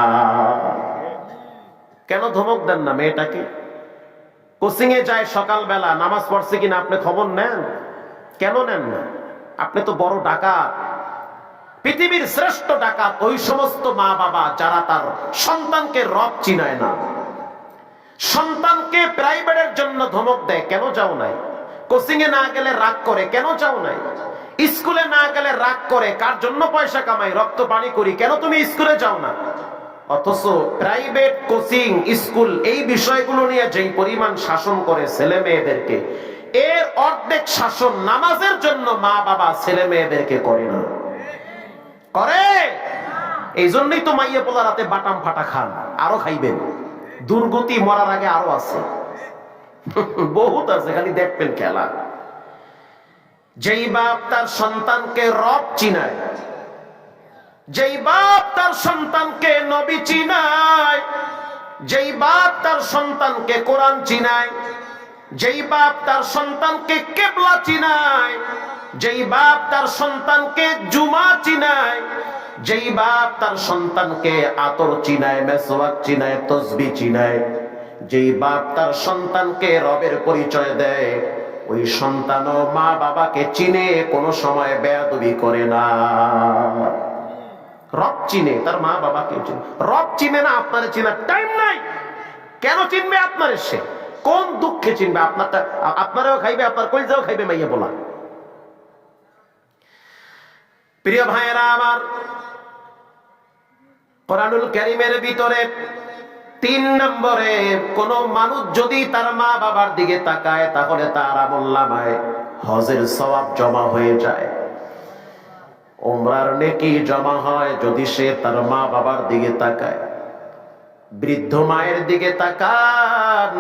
কেন ধমক দেন না মেয়েটাকে? কোচিং এ যায় সকালবেলা, নামাজ পড়ছে কিনা আপনি খবর নেন? কেন নেন না? আপনি তো বড় ডাকাত, পৃথিবীর শ্রেষ্ঠ ডাকাত ওই সমস্ত মা বাবা যারা তার সন্তানকে রব চিনায় না, সন্তানকে প্রাইভেটের জন্য ধমক দেয়। কেন যাও নাই? কোচিং এ না গেলে রাগ করে, কেন যাও নাই? স্কুলে না গেলে রাগ করে, কার জন্য পয়সা কামাই, রক্ত পানি করি, কেন তুমি স্কুলে যাও না? অথচ প্রাইভেট কোচিং স্কুল এই বিষয়গুলো নিয়ে যেই পরিমাণ শাসন করে ছেলে মেয়েদেরকে, এর অর্ধেক শাসন নামাজের জন্য মা বাবা ছেলে মেয়েদেরকে করে না। করে। এই জন্যই তো মাইয়া পোলা রাতে বাটাম ফাটা খান, আরো খাইবেন। দুর্গতি মরার আগে আরো আছে, বহুত আছে, খালি দেখবেন খেলা। যেই বাপ তার সন্তানকে রব চিনায়, যেই বাপ তার সন্তানকে নবী চিনায়, যেই বাপ তার সন্তানকে কোরআন চিনায়, যেই বাপ তার সন্তানকে কিবলা চিনায়, যেই বাপ তার সন্তানকে জুমা চিনায়, যেই বাপ তার সন্তানকে আতর চিনায়, মেসওয়াক চিনায়, তসবিহ চিনায়, যেই বাপ তার সন্তানকে রবের পরিচয় দেয়, ওই সন্তানও মা বাবাকে চিনে, কোনো সময় বেয়াদবি করে না। রব চিনে, তার মা বাবাকে চিনে। রব চিনে না, আপনারে চিনার টাইম নাই। কেন চিনবে আপনারে? সে কোন দুঃখে চিনবে? আপনারটা আপনারাও খাইবে, আপনার কলিজাও খাইবে মাইয়া বলা। প্রিয় ভাইয়েরা আমার, কোরআনুল কারীমের ভিতরে 3 নম্বরে, কোন মানুষ যদি তার মা বাবার দিকে তাকায়, তাহলে তার আমলনামায় হজের সওয়াব জমা হয়ে যায়, উমরার নেকি জমা হয় যদি সে তার মা বাবার দিকে তাকায়। বৃদ্ধ মায়ের দিকে তাকান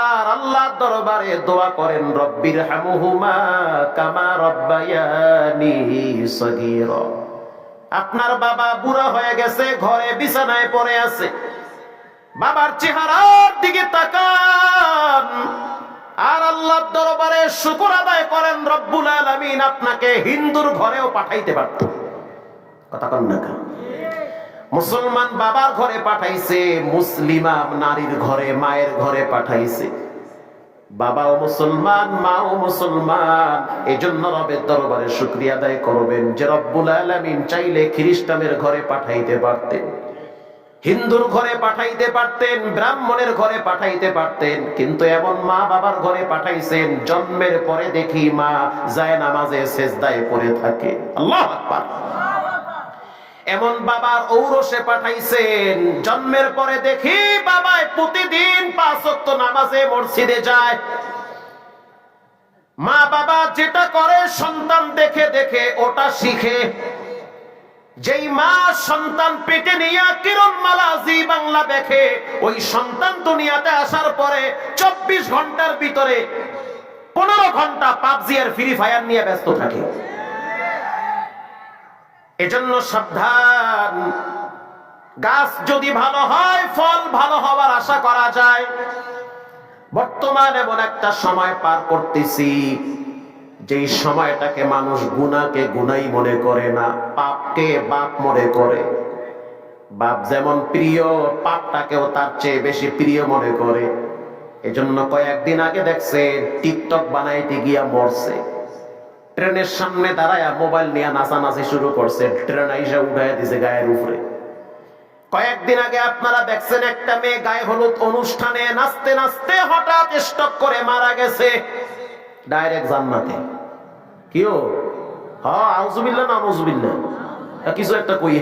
আর আল্লাহর দরবারে দোয়া করেন, রব্বির হামহুমা কামা রব্বায়ানি সগীরা। আপনার বাবা বুড়া হয়ে গেছে, ঘরে বিছানায় পড়ে আছে, বাবার চেহারার দিকে তাকান আর আল্লাহর দরবারে শুকর আদায় করেন, রব্বুল আলামিন আপনাকে হিন্দুর ঘরেও পাঠাইতে পারত। কথা কন না কেন? মুসলমান বাবার ঘরে পাঠাইছে, মুসলিমা নারীর ঘরে, মায়ের ঘরে পাঠাইছে। বাবাও মুসলমান, মাও মুসলমান। এজন্য রবের দরবারে শুকরিয়া আদায় করবেন যে রব্বুল আলামিন চাইলে খ্রিস্টানের ঘরে পাঠাইতে পারতেন, হিন্দুর ঘরে পাঠাইতে পারতেন, ব্রাহ্মণের ঘরে পাঠাইতে পারতেন, কিন্তু এমন মা বাবার ঘরে পাঠাইছেন জন্মের পরে দেখি মা যায় নামাজে সেজদায় পড়ে থাকে। আল্লাহু আকবার। এমন বাবার ঔরসে পাঠাইছেন, জন্মের পরে দেখি বাবায় প্রতিদিন 5 ওয়াক্ত নামাজে মসজিদে যায়। মা বাবা যেটা করে সন্তান দেখে দেখে ওটা শিখে। যেই মা সন্তান পেটে নিয়ে কিরণমালা জি বাংলা দেখে, ওই সন্তান দুনিয়াতে আসার পরে 24 ঘন্টার ভিতরে 15 ঘন্টা পাবজি আর ফ্রি ফায়ার নিয়ে ব্যস্ত থাকে। এজন্য সাবধান। গাছ যদি ভালো হয়, ফল ভালো হওয়ার আশা করা যায়। বর্তমানে এমন একটা সময় পার করতেছি, যেই সময়টাকে মানুষ গুনাহকে গুনাই মনে করে না, পাপকে বাপ মনে করে। বাপ যেমন প্রিয়, পাপটাকেও তার চেয়ে বেশি প্রিয় মনে করে। এজন্য কয়েকদিন আগে দেখছে টিকটক বানাইতে গিয়া মরছে। ট্রেনের সামনে দাঁড়ায় মোবাইল নিয়ে নাচানাচি শুরু করছে, ট্রেন আইসা উঠাইয়া দিছে গায়ের উপরে। কয়েকদিন আগে আপনারা দেখছেন একটা মেয়ে গায়ে হলুদ অনুষ্ঠানে নাচতে নাচতে হঠাৎ স্ট্রোক করে মারা গেছে, ডাইরেক্ট জান্নাতে। কিও হ্যাঁ, আউযুবিল্লাহ না নাউযুবিল্লাহ, কিছু একটা কই।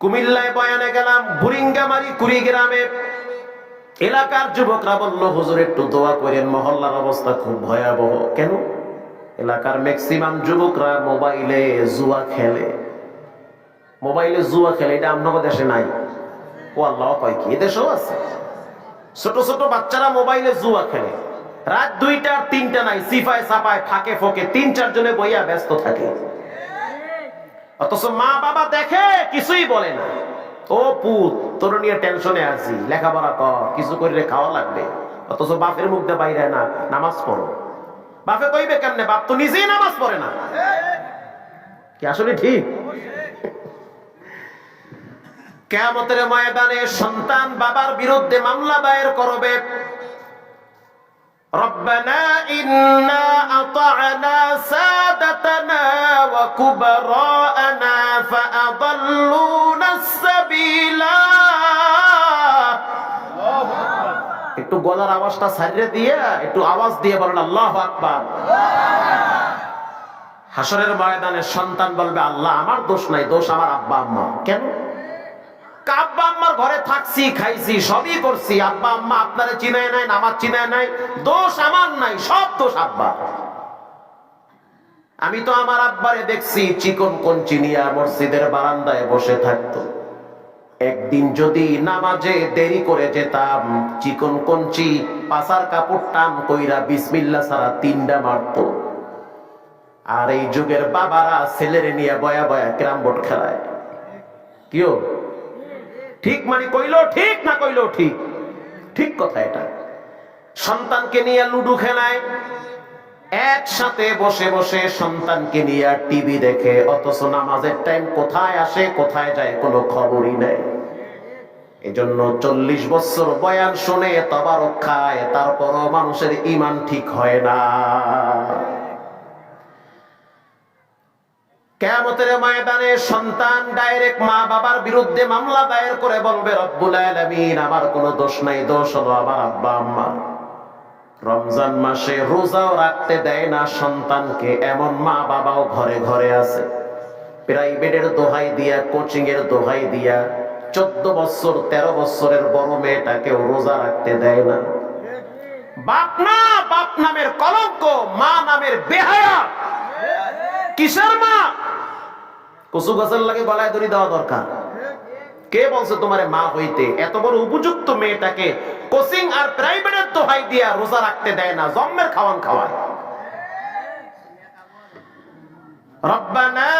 কুমিল্লায় বয়ানে গেলাম, বুরিঙ্গামারি কুড়িগ্রামে এলাকার যুবকরা বলল, হুজুর একটু দোয়া করেন, মহল্লার অবস্থা খুব ভয়াবহ। কেন? এলাকার ম্যাক্সিমাম যুবকরা মোবাইলে জুয়া খেলে। মোবাইলে জুয়া খেলে, এটা আপনাদের দেশে নাই? ও আল্লাহ, কয় কি এদেশেও আছে? ছোট ছোট বাচ্চারা মোবাইলে জুয়া খেলে, রাত 2টা 3টা নাই, সিফায় সাপায় ফাঁকে ফোকে 3-4 জনে বইয়া ব্যস্ত থাকে। অথচ মা বাবা দেখে, কিছুই বলে না। ও পুত, তোর নিয়ে টেনশনে আছি, লেখাপড়া কর, কিছু করলে খাওয়া লাগবে। অথচ বাপের মুখ দিয়ে বাইরে না, নামাজ পড়ো। বাপে কইবে কেমনে? বাপ তো নিজেই নামাজ পড়ে না। কি আসলে ঠিক? কিয়ামতের ময়দানে সন্তান বাবার বিরুদ্ধে মামলা দায়ের করবে। রব্বানা ইন্না আতা'না সাদাতানা ওয়া কুবরা'না ফাআদাল্লুনা সাবিলা। একটু গলার আওয়াজটা ছাড়িয়ে দিয়ে একটু আওয়াজ দিয়ে বলেন আল্লাহু আকবার। হাসরের ময়দানে সন্তান বলবে, আল্লাহ আমার দোষ নাই, দোষ আমার আব্বা আম্মা। কেন? আব্বা আম্মার ঘরে থাকছি, খাইছি, সবই করছি, আব্বা আম্মা আপনারে চিনায় নাই, নামাজ চিনায় নাই, দোষ আমার নাই, সব দোষ আব্বা। আমি তো আমার আব্বারে দেখছি চিকন কঞ্চি নিয়ে মসজিদের বারান্দায় বসে থাকতো। একদিন যদি নামাজে দেরি করে যেতাম, চিকন কঞ্চি পাছার কাপড় টান কইরা বিসমিল্লাহ ছাড়া 3টা মারতো। আর এই যুগের বাবারা ছেলেরে নিয়ে বয়া বয়া ক্যারাম বোর্ড খেলায়। কিও ঠিক? মানে কইলো ঠিক, না কইলো ঠিক? ঠিক কথা এটা। সন্তানকে নিয়ে লুডু খেলায়, একসাথে বসে বসে সন্তানকে নিয়ে টিভি দেখে, অথচ নামাজের টাইম কোথায় আসে কোথায় যায় কোনো খবরই নেই। এজন্য 40 বছর বয়ান শুনে তবারক খায়, তারপরও মানুষের ঈমান ঠিক হয় না। কিয়ামতের ময়দানে সন্তান ডাইরেক্ট মা বাবার বিরুদ্ধে মামলা দায়ের করে বলবে, রব্বুল আলামিন আমার কোনো দোষ নাই, দোষ হলো আমার আব্বা আম্মা। রমজান মাসে রোজাও রাখতে দেয় না সন্তানকে, এমন মা বাবাও ঘরে ঘরে আছে। প্রাইভেটের দোহাই দিয়া, কোচিং এর দোহাই দিয়া 14 বছর 13 বছরের বড় মেয়েটাকেও রোজা রাখতে দেয় না। বাপ না, বাপ নামের কলঙ্ক, মা নামের বেহায়া। কিসের মা? কচু গাছের লাগে গলায় দড়ি দেওয়া দরকার। কে বলছে তোমারে মা হইতে? এত বড় উপযুক্ত মেয়েটাকে কোচিং আর প্রাইভেটের দোহাই দিয়া রোজা রাখতে দেয় না, জম্মের খাওয়ান খাওয়ায়। রব্বানা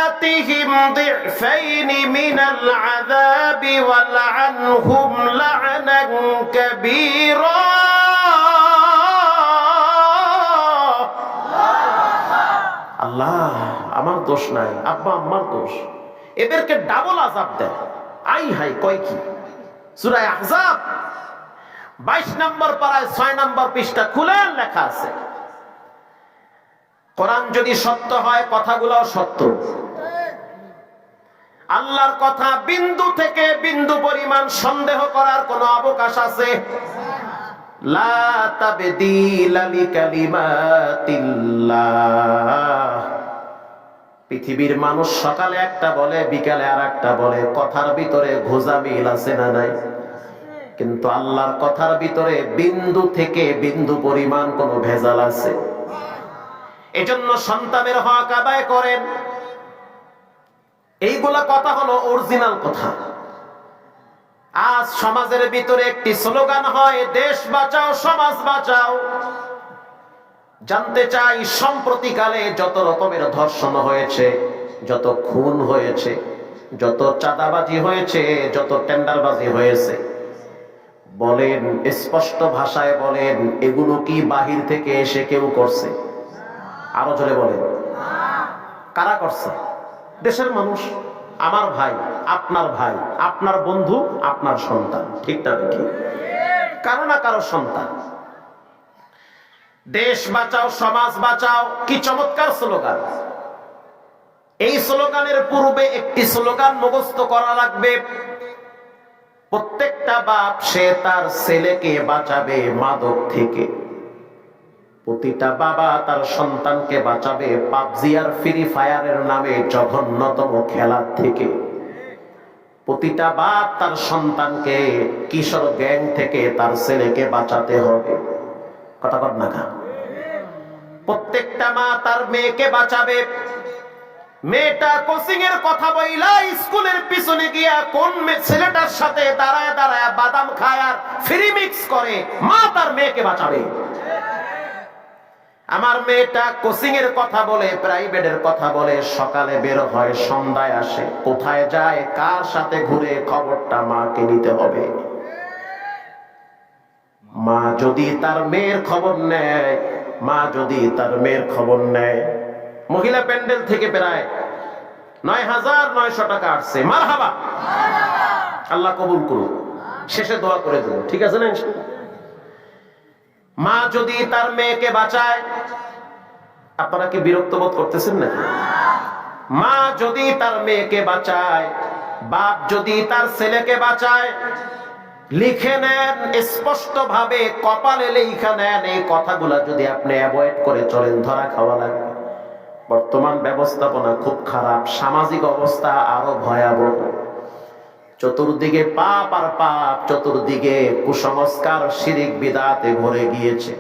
আতিহিম দিফাইনি মিনাল আযাবি ওয়ালআনহুম লা'নান কাবীরা। আল্লাহ আমার দোষ নাই, আব্বা আম্মার দোষ, এদেরকে ডাবল আযাব দেয়। আই হাই কয় কি? সূরা আহজাব 22 নম্বর পারায় 6 নম্বর পৃষ্ঠা খুলেন লেখা আছে। কোরআন যদি সত্য হয়, কথাগুলোও সত্য। আল্লাহর কথা বিন্দু থেকে বিন্দু পরিমাণ সন্দেহ করার কোনো অবকাশ আছে? লা তাবদীলা লিকালিমাতিল্লাহ। পৃথিবীর মানুষ সকালে একটা বলে, বিকালে আর একটা বলে, কথার ভিতরে ঘোজা মিল আছে না নাই? কিন্তু আল্লাহর কথার ভিতরে বিন্দু থেকে বিন্দু পরিমাণ কোনো ভেজাল আছে? এজন্য সন্তানের হক আদায় করেন। এইগুলা কথা হলো অরিজিনাল কথা। আজ সমাজের ভিতরে একটি স্লোগান হয়, দেশ বাঁচাও সমাজ বাঁচাও। জানতে চাই সম্প্রতিকালে যত রকমের ধর্ষণ হয়েছে, যত খুন হয়েছে, যত চাঁদাবাজি হয়েছে, যত টেন্ডারবাজি হয়েছে, বলেন স্পষ্ট ভাষায় বলেন, এগুলো কি বাহির থেকে এসে কেউ করছে? আরো জোরে বলেন, কারা করছে? দেশের মানুষ, আমার ভাই, আপনার ভাই, আপনার বন্ধু, আপনার সন্তান। ঠিক না ঠিক? কারো না কারো সন্তান। দেশ বাঁচাও সমাজ বাঁচাও, কি চমৎকার স্লোগান! এই স্লোগানের পূর্বে একটি স্লোগান মুখস্থ করা লাগবে। প্রত্যেকটা বাপ সে তার ছেলেকে বাঁচাবে মাদক থেকে। প্রতিটা বাবা তার সন্তানকে বাঁচাবে পাবজি আর ফ্রি ফায়ারের নামে জঘন্যতম খেলার থেকে। প্রতিটা বাপ তার সন্তানকে কিশোর গ্যাং থেকে তার ছেলেকে বাঁচাতে হবে। কথা বল না কা? প্রত্যেকটা মা তার মেয়েকে বাঁচাবে। মেয়েটা কোচিং এর কথা বইলা স্কুলের পিছনে গিয়া কোন ছেলেটার সাথে দাঁড়ায় দাঁড়ায় বাদাম খায় আর ফ্রি মিক্স করে, মা তার মেয়েকে বাঁচাবে। আমার মেয়েটা কোচিং এর কথা বলে, প্রাইভেটের কথা বলে, সকালে বের হয় সন্ধ্যায় আসে, কোথায় যায় কার সাথে ঘুরে খবরটা মাকে নিতে হবে। মা যদি তার মেয়ের খবর নেয়, মা যদি তার মেয়ের খবর নেয়, মহিলা প্যান্ডেল থেকে প্রায় ৯,৯০০ টাকা আসছে, মারহাবা, আল্লাহ কবুল করুন, শেষে দোয়া করে দেব, ঠিক আছে না ইনশাআল্লাহ। মা যদি তার মেয়েকে বাঁচায়, আপনারা কি বিরক্ত বোধ করতেছেন নাকি? মা যদি তার মেয়েকে বাঁচায়, বাপ যদি তার ছেলেকে বাঁচায়, লিখে নেন স্পষ্ট ভাবে, কপালে লেখা নেন, এই কথাগুলা যদি আপনি অ্যাভয়েড করে চলেন, ধরা খাওয়া লাগবে। বর্তমান ব্যবস্থাপনা খুব খারাপ, সামাজিক অবস্থা আরো ভয়াবহ, চতুর্দিকে পাপ আর পাপ, চতুর্দিকে কুসংস্কার, শিরিক বিদআতে ভরে গিয়েছে।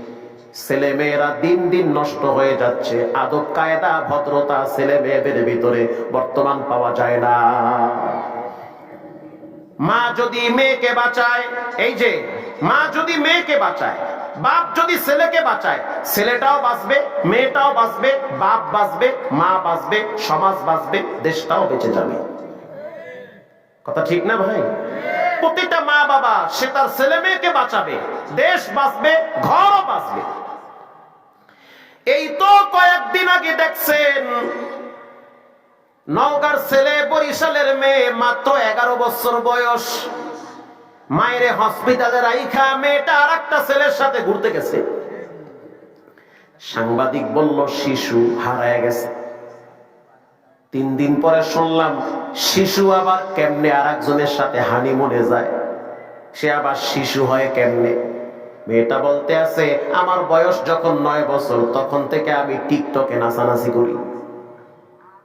ছেলে মেয়েরা দিন দিন নষ্ট হয়ে যাচ্ছে, আদব কায়দা ভদ্রতা ছেলে মেয়েদের ভিতরে বর্তমান পাওয়া যায় না। মা যদি মেয়েকে বাঁচায়, এই যে মা যদি মেয়েকে বাঁচায়, বাপ যদি ছেলেকে বাঁচায়, ছেলেটাও বাঁচবে, মেয়েটাও বাঁচবে, বাপ বাঁচবে, মা বাঁচবে, সমাজ বাঁচবে, দেশটাও বেঁচে যাবে। কথা ঠিক না ভাই? প্রতিটা মা বাবা সে তার ছেলে মেয়েকে বাঁচাবে, দেশ বাঁচবে, ঘরও বাঁচবে। এই তো কয়েকদিন আগে দেখছেন, নওগাঁর ছেলে, বরিশালের মেয়ে, মাত্র 11 বছর বয়স, মায়ের হসপিটালে রাইখা মেয়েটা আর একটা ছেলের সাথে ঘুরতে গেছে। সাংবাদিক বলল শিশু হারায় গেছে। 3 দিন পরে শুনলাম শিশু আবার কেমনে আর একজনের সাথে হানিমুনে যায়, সে আবার শিশু হয় কেমনে? মেয়েটা বলতে আছে, আমার বয়স যখন 9 বছর, তখন থেকে আমি টিকটকে নাচানাচি করি।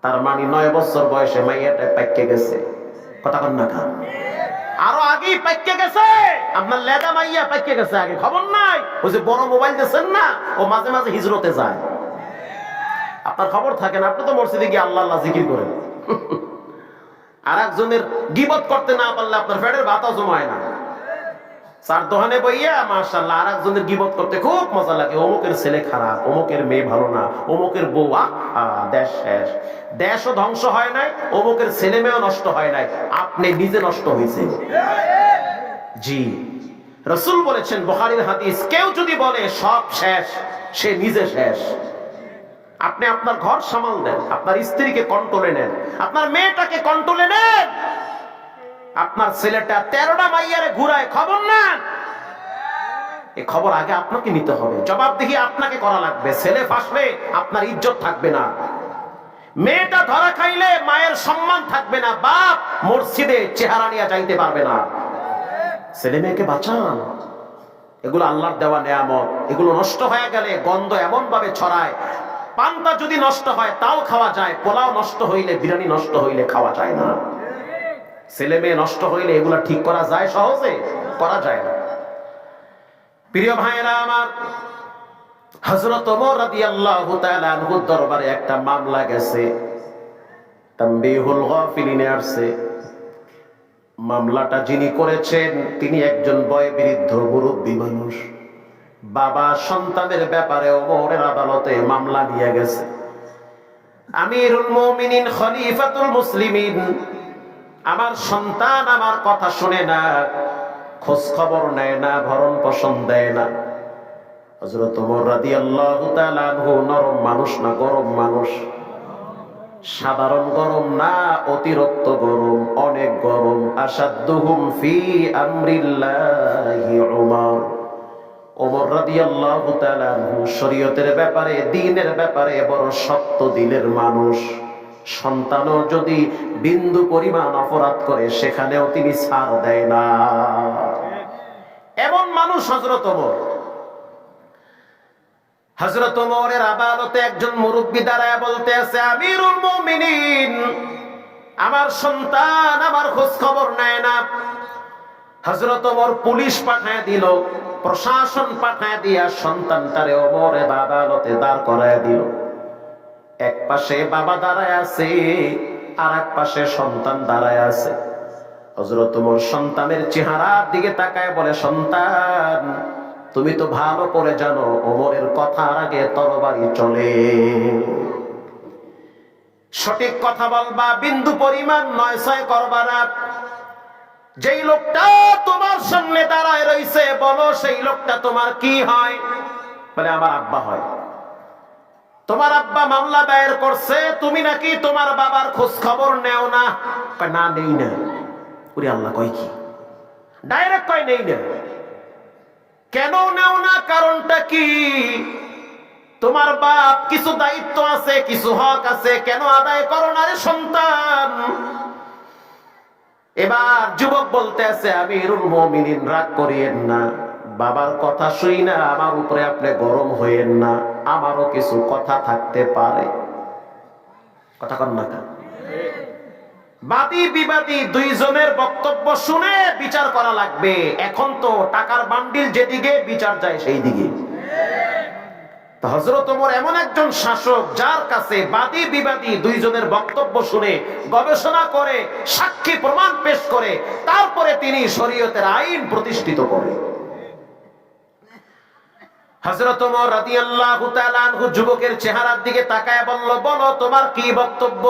তার মানে 9 বছর বয়সে মাইয়াটা পাইকে গেছে। কথা কন না কা? আরো আগেই পাইকে গেছে, আপনার লেদা মাইয়া পাইকে গেছে, আগে খবর নাই। ওই যে বড় মোবাইল দিয়েছেন না, ও মাঝে মাঝে হিজরতে যায়, আপনার খবর থাকে না, আপনি তো মসজিদে গিয়ে আল্লাহ আল্লাহ জিকির করেন। আর একজনের গীবত করতে না পারলে আপনার পেটের ভাতও জমায় না। চার দোকানে বইয়া মাশাআল্লাহ আর একজনের গীবত করতে খুব মজা লাগে, অমুকের ছেলে খারাপ, অমুকের মেয়ে ভালো না, অমুকের বউ, দেশ শেষ। দেশও ধ্বংস হয় নাই, অমুকের ছেলে মেয়েও নষ্ট হয় নাই, আপনি নিজে নষ্ট হয়েছে। জি, রাসূল বলেছেন, বুখারীর হাদিস, কেউ যদি বলে সব শেষ, সে নিজে শেষ। আপনি আপনার ঘর সামাল দেন, আপনার স্ত্রীকে কন্ট্রোলে নেন, আপনার মেয়েটাকে কন্ট্রোলে নেন, আপনার ছেলেটা 13টা মাইয়ারে ঘুরায়, খবর নেন। এই খবর আগে আপনাকে নিতে হবে, জবাবদিহি আপনাকে করা লাগবে। ছেলে ফাঁসলে আপনার ইজ্জত থাকবে না, মেয়েটা ধরা খাইলে মায়ের সম্মান থাকবে না, বাপ মসজিদে চেহারা নিয়ে যাইতে পারবে না। ছেলে মেয়েকে বাঁচান, এগুলো আল্লাহর দেওয়া নেয়ামত। এগুলো নষ্ট হয়ে গেলে গন্ধ এমন ভাবে ছড়ায়, পান্তা যদি নষ্ট হয় তাও খাওয়া যায়, পোলাও নষ্ট হইলে, বিরিয়ানি নষ্ট হইলে খাওয়া যায় না। ছেলে মেয়ে নষ্ট হইলে এগুলা ঠিক করা যায়? সহজে করা যায় না। প্রিয় ভাইয়েরা আমার, হযরত ওমর রাদিয়াল্লাহু তাআলা আনহুর দরবারে একটা মামলা গেছে, তানবীহুল গাফিলিনে আসছে। মামলাটা যিনি করেছেন তিনি একজন বয়োবৃদ্ধ মুরব্বী মানুষ। বাবা সন্তানের ব্যাপারে ওমরের আদালতে মামলা নিয়ে গেছে। আমিরুল মুমিনিন, খলিফাতুল মুসলিমিন, আমার সন্তান আমার কথা শুনে না, খোঁজ খবর নেয় না, ভরণ পোষণ দেয় না। হযরত ওমর রাদিয়াল্লাহু তাআলা আনহু নরম মানুষ না গরম মানুষ? সাধারণ গরম না, অতিরিক্ত গরম, অনেক গরম। আসাদ্দুহুম ফি আমরিল্লাহি উমর। ওমর রাদিয়াল্লাহু তাআলা আনহু শরীয়তের ব্যাপারে, দ্বীনের ব্যাপারে বড় শক্ত দিলের মানুষ। সন্তানও যদি বিন্দু পরিমাণ অপরাধ করে সেখানেও তিনি ছাড় দেয় না, এমন মানুষ হযরত ওমর। হযরত ওমরের আদালতে একজন মুরব্বি দাঁড়ায় বলতে আছে, আমিরুল মুমিনিন, আমার সন্তান আমার খোঁজ খবর নেয় না। হযরত ওমর পুলিশ পাঠায় দিল, প্রশাসন পাঠায় দিয়া সন্তানটারে ওমরের আদালতে দাঁড় করায় দিল। এক পাশে বাবা দাঁড়ায় আছে, আর এক পাশে সন্তান দাঁড়ায় আছে। হযরত ওমর সন্তানের চেহারার দিকে তাকায় বলে, সন্তান, তুমি তো ভালো করে জানো ওমরের কথার আগে তরবারি চলে। সঠিক কথা বলবা, বিন্দু পরিমাণ নয় ছয় করবা না। যেই লোকটা তোমার সামনে দাঁড়ায় রইছে, বলো সেই লোকটা তোমার কি হয়? বলে আমার আব্বা হয়। তোমার আব্বা মামলা দায়ের করছে, তুমি নাকি তোমার বাবার খোঁজ খবর নেও না? না, নেই না। ওরে আল্লাহ, কয় কি? ডাইরেক্ট কয় নেই না। কেন নেও না? কারণটা কি? তোমার বাপ কিছু দায়িত্ব আছে, কিছু হক আছে, কেন আদায় করো না রে সন্তান? এবার যুবক বলতে আছে, আমিরুল মুমিনিন রাগ করিয়েন না, বাবার কথা শুই না আমার উপরে আপনি গরম হইয়েন না, আমারও কিছু কথা থাকতে পারে। কথা কন না কেন? বাদী বিবাদী দুইজনের বক্তব্য শুনে বিচার করা লাগবে। এখন তো টাকার বান্ডিল যেদিকে, বিচার যায় সেই দিকে। হযরত ওমর এমন একজন শাসক, যার কাছে বাদী বিবাদী দুইজনের বক্তব্য শুনে গবেষণা করে সাক্ষী প্রমাণ পেশ করে তারপরে তিনি শরীয়তের আইন প্রতিষ্ঠিত করে। হযরত ওমর রাদিয়াল্লাহু তাআলা আনহু যুবকের চেহারার দিকে তাকায় বলল, বলো তোমার কি বক্তব্য?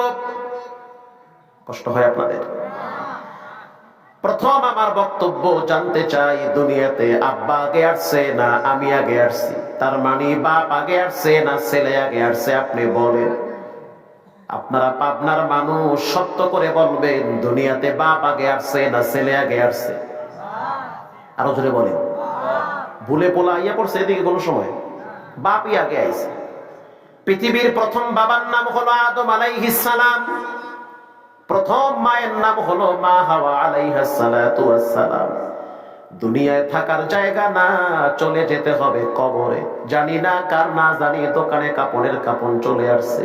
কষ্ট হয় আপনাদের? প্রথম আমার বক্তব্য জানতে চাই, দুনিয়াতে আব্বা আগে আসছে না আমি আগে আসছি? তার মানে বাপ আগে আসছে না ছেলে আগে আসছে? আপনি বলেন। আপনারা পাবনার মানুষ, সত্য করে বলবেন, দুনিয়াতে বাপ আগে আসছে না ছেলে আগে আসছে? আরো জোরে বলেন। ভুলে পোলা আইয়া পড়ছে এদিকে কোন সময়? বাপই আগে আইছে। পৃথিবীর প্রথম বাবার নাম হলো আদম আলাইহিস সালাম, প্রথম মায়ের নাম হলো মা হাওয়া আলাইহাস সালাতু ওয়াস সালাম। দুনিয়ায় থাকার জায়গা না, চলে যেতে হবে কবরে। জানি না কার না জানি দোকানে কাপড়ের কাপড় চলে আসছে,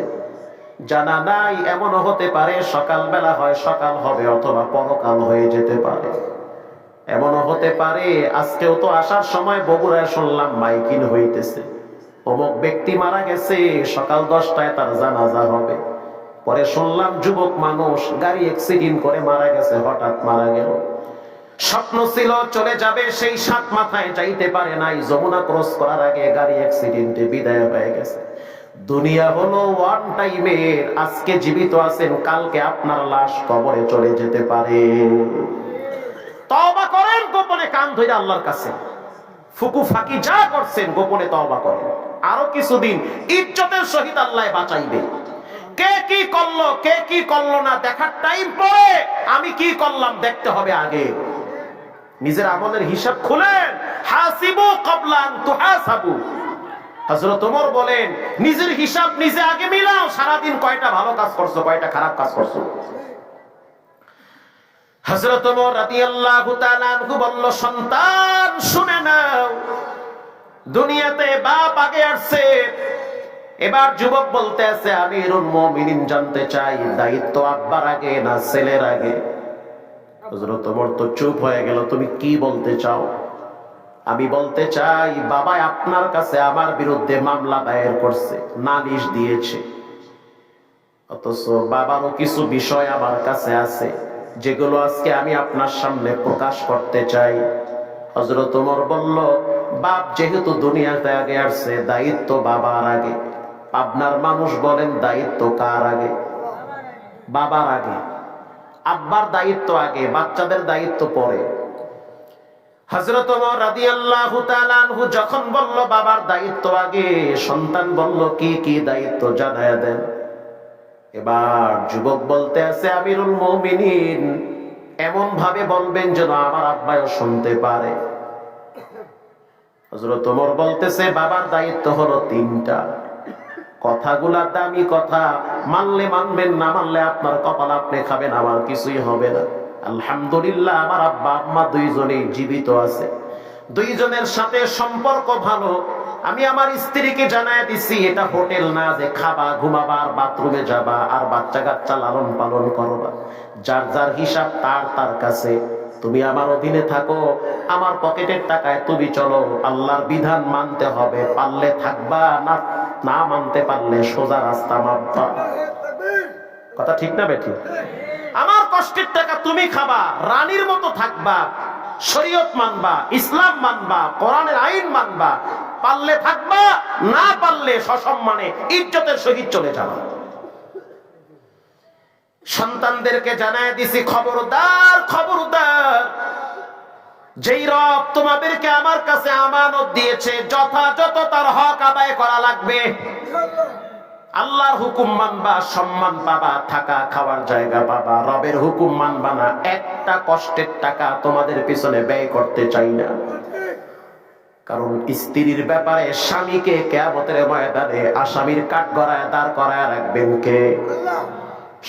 জানা নাই এমনও হতে পারে সকালবেলা হয় সকাল হবে, অথবা পরকাল হয়ে যেতে পারে। এমনও হতে পারে আজকেও তো আসার সময় বগুড়ায় শুনলাম মাইকিং হইতেছে, অমুক ব্যক্তি মারা গেছে, সকাল 10টায় তার জানাজা হবে। পরে শুনলাম যুবক মানুষ গাড়ি অ্যাক্সিডেন্ট করে মারা গেছে, হঠাৎ মারা গেল। স্বপ্ন ছিল চলে যাবে, সেই সাত মাথায় যাইতে পারে নাই, যমুনা ক্রস করার আগে গাড়ি অ্যাক্সিডেন্টে বিদায় হয়ে গেছে। দুনিয়া হলো ওয়ান টাইমের, আজকে জীবিত আছেন, কালকে আপনার লাশ কবরে চলে যেতে পারে। তওবা করেন গোপনে, কান ধরে আল্লাহর কাছে। ফুকু ফাঁকি যা করছেন গোপনে তওবা করেন। আরো কিছুদিন ইজ্জতের সহিত আল্লাহ বাঁচাইবে। কে কি করলো কে কি করলো না দেখার টাইম পরে, আমি কি করলাম দেখতে হবে আগে। নিজের আমলের হিসাব খুলেন। হাসিবু ক্বাবলা আন তুহাসাবু। হযরত ওমর বলেন, নিজের হিসাব নিজে আগে মিলাও, সারাদিন কয়টা ভালো কাজ করছো, কয়টা খারাপ কাজ করছো। হযরত ওমর রাদিয়াল্লাহু তাআলা আনহু বলল, সন্তান শুনে নাও, দুনিয়াতে বাপ আগে আসছে। এবার যুবক বলতে আছে, আমিরুল মুমিনিন জানতে চাই, দায়িত্ব আব্বার আগে না ছেলের আগে? হযরত ওমর তো চুপ হয়ে গেল। তুমি কি বলতে চাও? আমি বলতে চাই, বাবা আপনার কাছে আমার বিরুদ্ধে মামলা দায়ের করছে, নালিশ দিয়েছে, অথচ বাবারও কিছু বিষয় আমার কাছে আছে যেগুলো আজকে আমি আপনার সামনে প্রকাশ করতে চাই। হযরত ওমর বলল, বাপ যেহেতু দুনিয়াতে আগে আসছে, দায়িত্ব বাবার আগে। আপনার মানুষ বলেন, দায়িত্ব কার আগে? বাবার আগে। আব্বার দায়িত্ব আগে, বাচ্চাদের দায়িত্ব পরে। হযরত ওমর রাদিয়াল্লাহু তাআলা আনহু যখন বলল বাবার দায়িত্ব আগে, সন্তান বলল, কি কি দায়িত্ব জানায়া দেন। এবার যুবক বলতে আছে, আমিরুল মুমিনিন এমন ভাবে বলবেন যেন আমার আব্বাও শুনতে পারে। হযরত ওমর বলতেছে, বাবার দায়িত্ব হলো 3টা। কথাগুলা দামি কথা, মানলে মানবেন, না মানলে আপনার কপাল আপনি খাবেন, আমার কিছুই হবে না। আলহামদুলিল্লাহ আমার আব্বা আম্মা দুইজনেই জীবিত আছে, দুইজনের সাথে সম্পর্ক ভালো। আমি আমার স্ত্রীকে জানায় দিছি, এটা হোটেল না যে খাবা ঘুমাবা আর বাথরুমে যাবা আর বাচ্চা কাচ্চা লালন পালন করবা। যার যার হিসাব তার তার কাছে। তুমি আমার অধীনে থাকো, আমার পকেটের টাকায় তুমি চলো। আল্লাহর বিধান মানতে হবে, পারলে থাকবা, না না মানতে পারলে সোজা রাস্তা মাপবা। কথা ঠিক না বেঠিক? আমার কষ্টের টাকা তুমি খাবা, রানীর মতো থাকবা, শরীয়ত মানবা, ইসলাম মানবা, কোরআনের আইন মানবা, পারলে থাকবা, না পারলে সসম্মানে ইজ্জতের সহিত চলে যাবা। সন্তানদেরকে জানায় দিছি, খবরদার খবরদার, যেই রব তোমাদেরকে আমার কাছে আমানত দিয়েছে যথাযথ তার হক আদায় করা লাগবে। আল্লাহর হুকুম মানবা, সম্মান পাবা, থাকা খাওয়ার জায়গা পাবা। রবের হুকুম মানবা না, একটা কষ্টের টাকা তোমাদের পিছনে ব্যয় করতে চাই না। কারণ স্ত্রীর ব্যাপারে স্বামীকে কিয়ামতের ময়দানে আসামির কাঠগড়ায় দাঁড় করায় রাখবেন কে?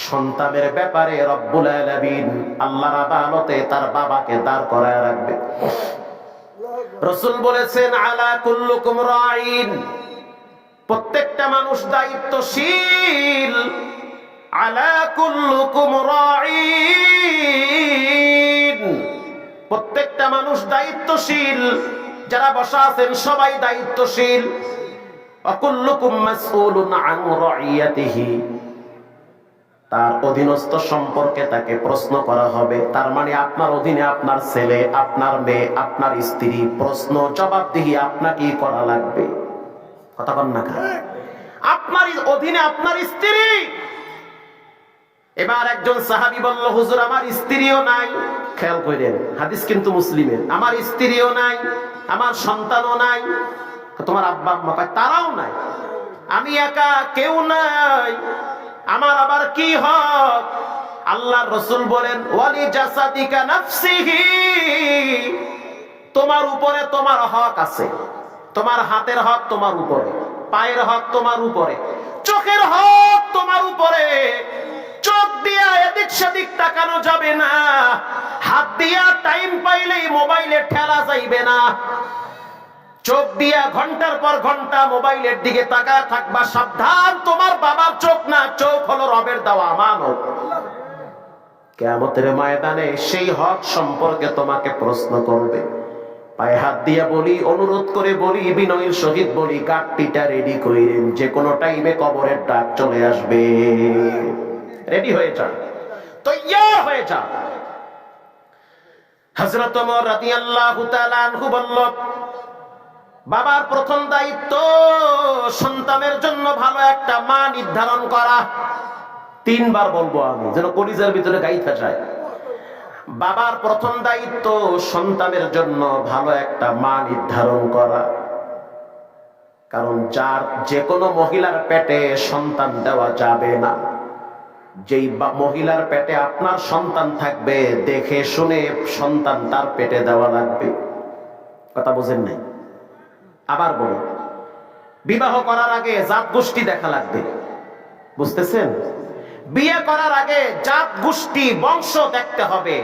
সন্তানের ব্যাপারে রব্বুল আলামিন আল্লাহর আদালতে তার বাবাকে দাঁড় করায় রাখবে। রাসূল বলেছেন, আলা কুল্লুকুম রাঈন, প্রত্যেকটা মানুষ দায়িত্বশীল। আলা কুল্লুকুম রাঈন, প্রত্যেকটা মানুষ দায়িত্বশীল। যারা বসা আছেন সবাই দায়িত্বশীল। ওয়া কুল্লুকুম মাসউলুন আন রাইয়াতিহি, তার অধীনস্থ সম্পর্কে তাকে প্রশ্ন করা হবে। তার মানে আপনার অধীনে আপনার ছেলে, আপনার মেয়ে, আপনার স্ত্রী, প্রশ্ন জবাবদিহি আপনাকেই করা লাগবে। কথা বল না, আপনার অধীনে আপনার স্ত্রী। এবার একজন সাহাবী বলল, হুজুর আমার স্ত্রীও নাই। খেয়াল করেন, হাদিস কিন্তু মুসলিমের। আমার স্ত্রীও নাই, আমার সন্তানও নাই। তোমার আব্বা আম্মা? তারাও নাই। আমি একা, কেউ নাই। আমার আবার কি হক? আল্লাহর রাসূল বলেন, ওয়ালি জাসাদিকা নাফসিহি, তোমার উপরে তোমার হক আছে। তোমার হাতের হক তোমার উপরে, পায়ের হক তোমার উপরে, চোখের হক তোমার উপরে। চোখ দিয়া এদিক সেদিক তাকানো যাবে না, হাত দিয়া টাইম পাইলেই মোবাইলে ঠেলা যাইবে না। চোখ দিয়া ঘন্টার পর ঘন্টা মোবাইলের দিকে তাকায় থাকবা। সাবধান, তোমার বাবার চোখ না, চোখ হলো রবের দেওয়া আমানত। কিয়ামতের ময়দানে সেই হক সম্পর্কে তোমাকে প্রশ্ন করবে। পায়ে হাত দিয়া বলি, অনুরোধ করে বলি, বিনয়ের সহিত বলি, গাট্টিটা রেডি করেন, যে কোনো টাইমে কবরের ডাক চলে আসবে। রেডি হয়ে যান, তৈয়ার হয়ে যান। হযরত ওমর রাদিয়াল্লাহু তাআলা আনহু বলল, বাবার প্রথম দায়িত্ব সন্তানের জন্য ভালো একটা মা নির্ধারণ করা। 3 বার বলবো আমি, যেন কলিজার ভিতরে গাইথা যায়। বাবার প্রথম দায়িত্ব সন্তানের জন্য ভালো একটা মা নির্ধারণ করা। কারণ যার যে কোনো মহিলার পেটে সন্তান দেওয়া যাবে না। যেই মহিলার পেটে আপনার সন্তান থাকবে, দেখে শুনে সন্তান তার পেটে দেওয়া লাগবে। কথা বুঝেন নাই? আবার বলুন, বিবাহ করার আগে জাত গোষ্ঠী দেখা লাগবে। বুঝতেছেন? বিয়ে করার আগে জাত গোষ্ঠী বংশ দেখতে হবে।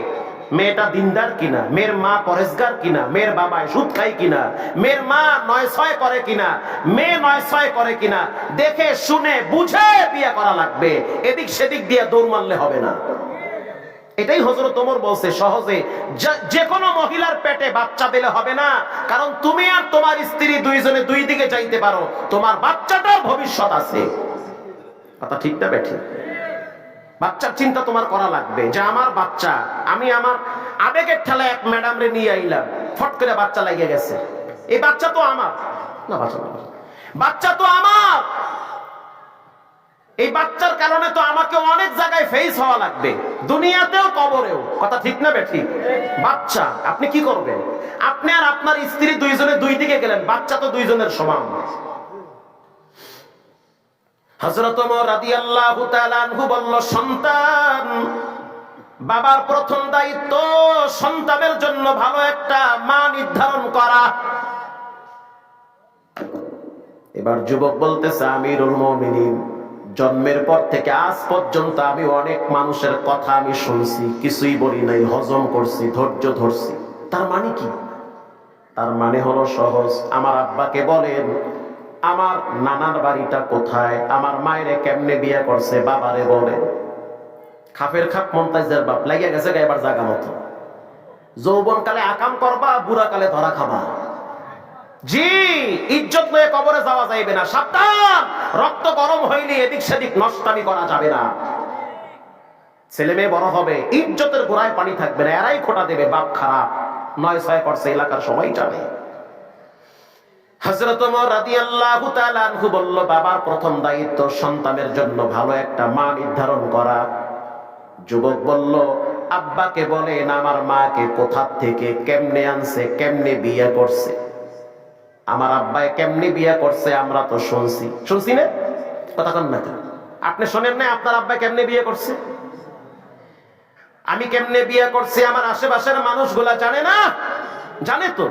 মেয়েটা দিনদার কিনা, মেয়ের মা পরেশগার কিনা, মেয়ের বাবা সুদ খায় কিনা, মেয়ের মা 9-6 করে কিনা, মেয়ে 9-6 করে কিনা, দেখে শুনে বুঝে বিয়ে করা লাগবে। এদিক সেদিক দিয়ে দৌড় মারলে হবে না। এটাই হযরত ওমর বলছে, সহজে যে কোনো মহিলার পেটে বাচ্চা দিলে হবে না। কারণ তুমি আর তোমার স্ত্রী দুইজনে দুই দিকে যাইতে পারো, তোমার বাচ্চাটার ভবিষ্যৎ আছে। কথা ঠিক না বেঠিক? বাচ্চার চিন্তা তোমার করা লাগবে যে আমার বাচ্চা, আমি আমার আবেগের ঠেলা এক ম্যাডাম রে নিয়ে আইলাম, ফট করে বাচ্চা লেগে গেছে, এই বাচ্চা তো আমার না, বাচ্চা তো আমার। এই বাচ্চার কারণে তো আমাকে অনেক জায়গায় ফেস হওয়া লাগবে, দুনিয়াতেও কবরেও। কথা ঠিক না বেঠিক? বাচ্চা আপনি কি করবেন? আপনি আর আপনার স্ত্রী দুইজনে দুই দিকে গেলেন, বাচ্চা তো দুইজনের সমান। হযরত ওমর রাদিয়াল্লাহু তাআলা আনহু বলল, সন্তান, বাবার প্রথম দায়িত্ব সন্তানের জন্য ভালো একটা মা নির্ধারণ করা। এবার যুবক বলতেছে, আমিরুল মুমিনিন, জন্মের পর থেকে আজ পর্যন্ত আমি অনেক মানুষের কথা আমি শুনছি, কিছুই বলি নাই, হজম করছি, ধৈর্য ধরছি। তার মানে কি? তার মানে হলো সহজ। আমার আব্বাকে বলেন, আমার নানার বাড়িটা কোথায়, আমার মায়েরে কেমনে বিয়ে করছে, বাবারে বলে। খাপের খাপ মন্তাজের বাপ লাগিয়ে গেছে এবার জায়গা মতো। যৌবন কালে আকাম করবা, বুড়া কালে ধরা খাবা। জি, ইজ্জত নিয়ে কবরে যাওয়া যাইবে না। সাবধান, রক্ত গরম হইলে এদিক সেদিক নষ্টামি করা যাবে না। ছেলে মেয়ে বড় হবে, ইজ্জতের গোড়ায় পানি থাকবে না, এরাই খোটা দেবে, বাপ খারাপ, 9-6 করছে, এলাকার সবাই জানে। হযরত ওমর রাদিয়াল্লাহু তাআলা আনহু বলল, বাবার প্রথম দায়িত্ব সন্তানের জন্য ভালো একটা মা নির্ধারণ করা। যুবক বলল, আব্বাকে বলেন আমার মাকে কোথা থেকে কেমনে আনছে, কেমনে বিয়ে করছে। আমার আব্বাই কেমনে বিয়ে করছে আমরা তো শুনছি না? কথা কন না কেন? আপনি শোনেন না আপনার আব্বাই কেমনে বিয়ে করছে? আমি কেমনে বিয়ে করছি আমার আশেপাশের মানুষগুলা জানে না? জানে তো।